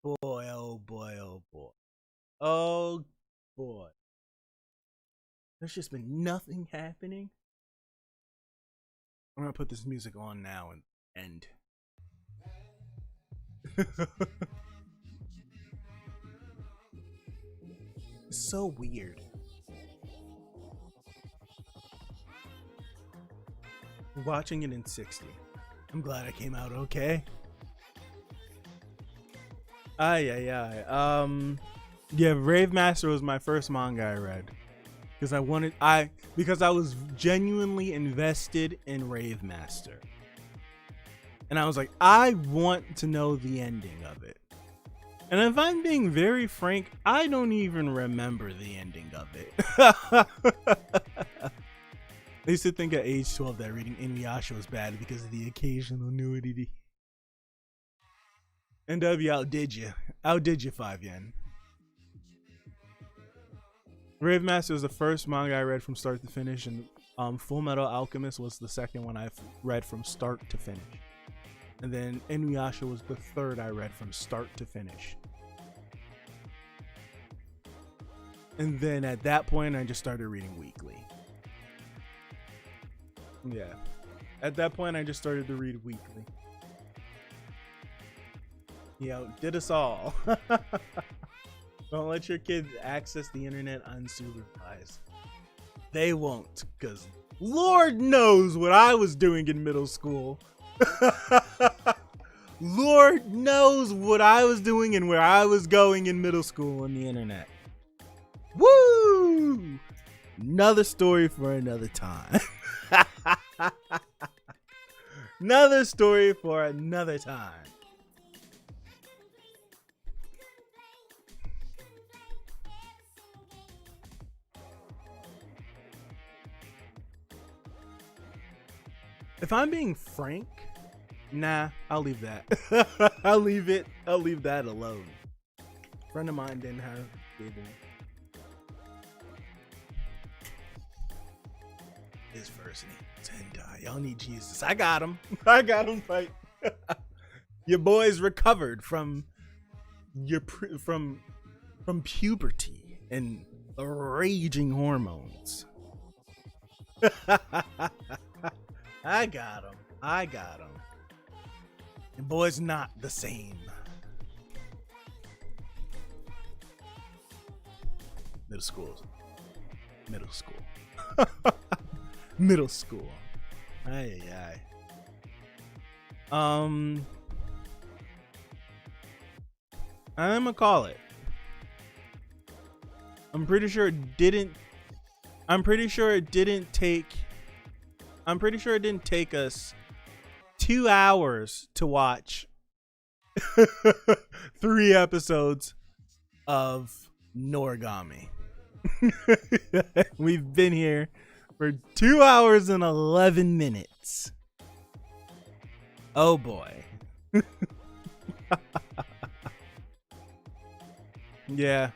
Boy, oh boy, oh boy. Oh boy. There's just been nothing happening. I'm gonna put this music on now and end. It's so weird. Watching it in 60. I'm glad I came out okay. Yeah, Rave Master was my first manga I read. Because I was genuinely invested in Rave Master. And I was like, I want to know the ending of it. And if I'm being very frank, I don't even remember the ending of it. I used to think at age 12 that reading Inuyasha was bad because of the occasional nudity. NW outdid you. Outdid you, 5 yen. Rave Master was the first manga I read from start to finish, and Full Metal Alchemist was the second one I've read from start to finish. And then Inuyasha was the third I read from start to finish. And then at that point, I just started reading weekly. Yeah. At that point, I just started to read weekly. Yeah, did us all. Don't let your kids access the internet unsupervised. They won't, because Lord knows what I was doing in middle school. Lord knows what I was doing and where I was going in middle school on the internet. Woo! Another story for another time. Another story for another time. If I'm being frank, nah, I'll leave that. I'll leave that alone. A friend of mine didn't have cable. His first name was Hentai. Y'all need Jesus. I got him. I got him right. Your boy's recovered from from puberty and raging hormones. I got him. I got him. And boy's not the same. Middle school. Middle school. Middle school. Ay, ay, ay. I'm gonna call it. I'm pretty sure it didn't take us 2 hours to watch 3 episodes of Noragami. We've been here for 2 hours and 11 minutes. Oh boy. Yeah.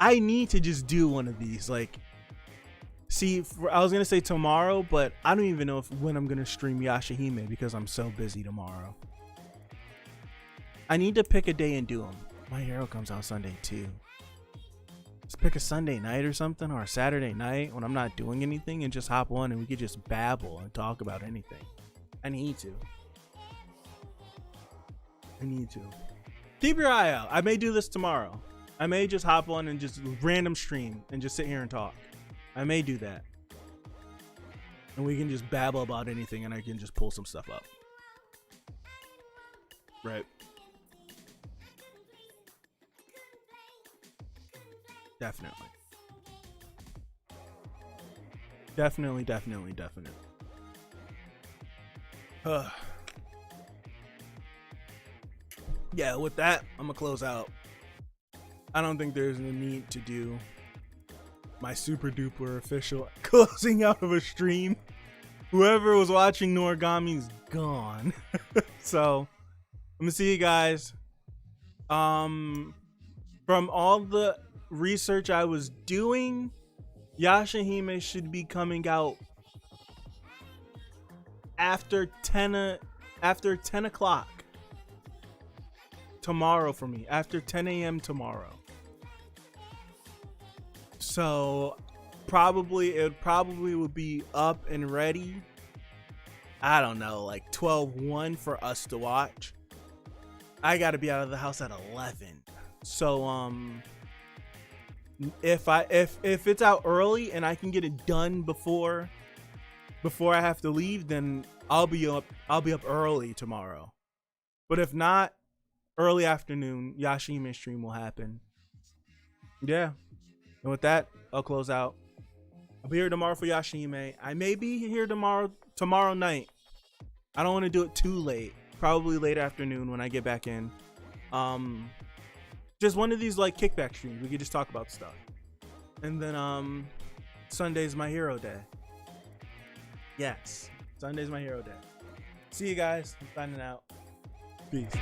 I need to just do one of these. Like, see, I was going to say tomorrow, but I don't even know when I'm going to stream Yashahime because I'm so busy tomorrow. I need to pick a day and do them. My Hero comes out Sunday too. Let's pick a Sunday night or something, or a Saturday night when I'm not doing anything, and just hop on and we could just babble and talk about anything. I need to. Keep your eye out. I may do this tomorrow. I may just hop on and just random stream and just sit here and talk. I may do that. And we can just babble about anything and I can just pull some stuff up. Right. Definitely. Definitely. Yeah, with that, I'm gonna close out. I don't think there's a need to do my super duper official closing out of a stream. Whoever was watching Noragami's gone. So I'm gonna see you guys. From all the research I was doing, Yashahime should be coming out after 10 o'clock tomorrow for me, after 10 a.m. tomorrow. So it probably will be up and ready, I don't know, like 12:01 for us to watch. I gotta be out of the house at 11. So if it's out early and I can get it done before I have to leave, then I'll be up early tomorrow. But if not, early afternoon Yashahime stream will happen. Yeah. And with that, I'll close out. I'll be here tomorrow for Yashahime. I may be here tomorrow night. I don't want to do it too late. Probably late afternoon when I get back in. Just one of these like kickback streams. We could just talk about stuff. And then Sunday's my hero day. Yes, Sunday's my hero day. See you guys. I'm signing out. Peace.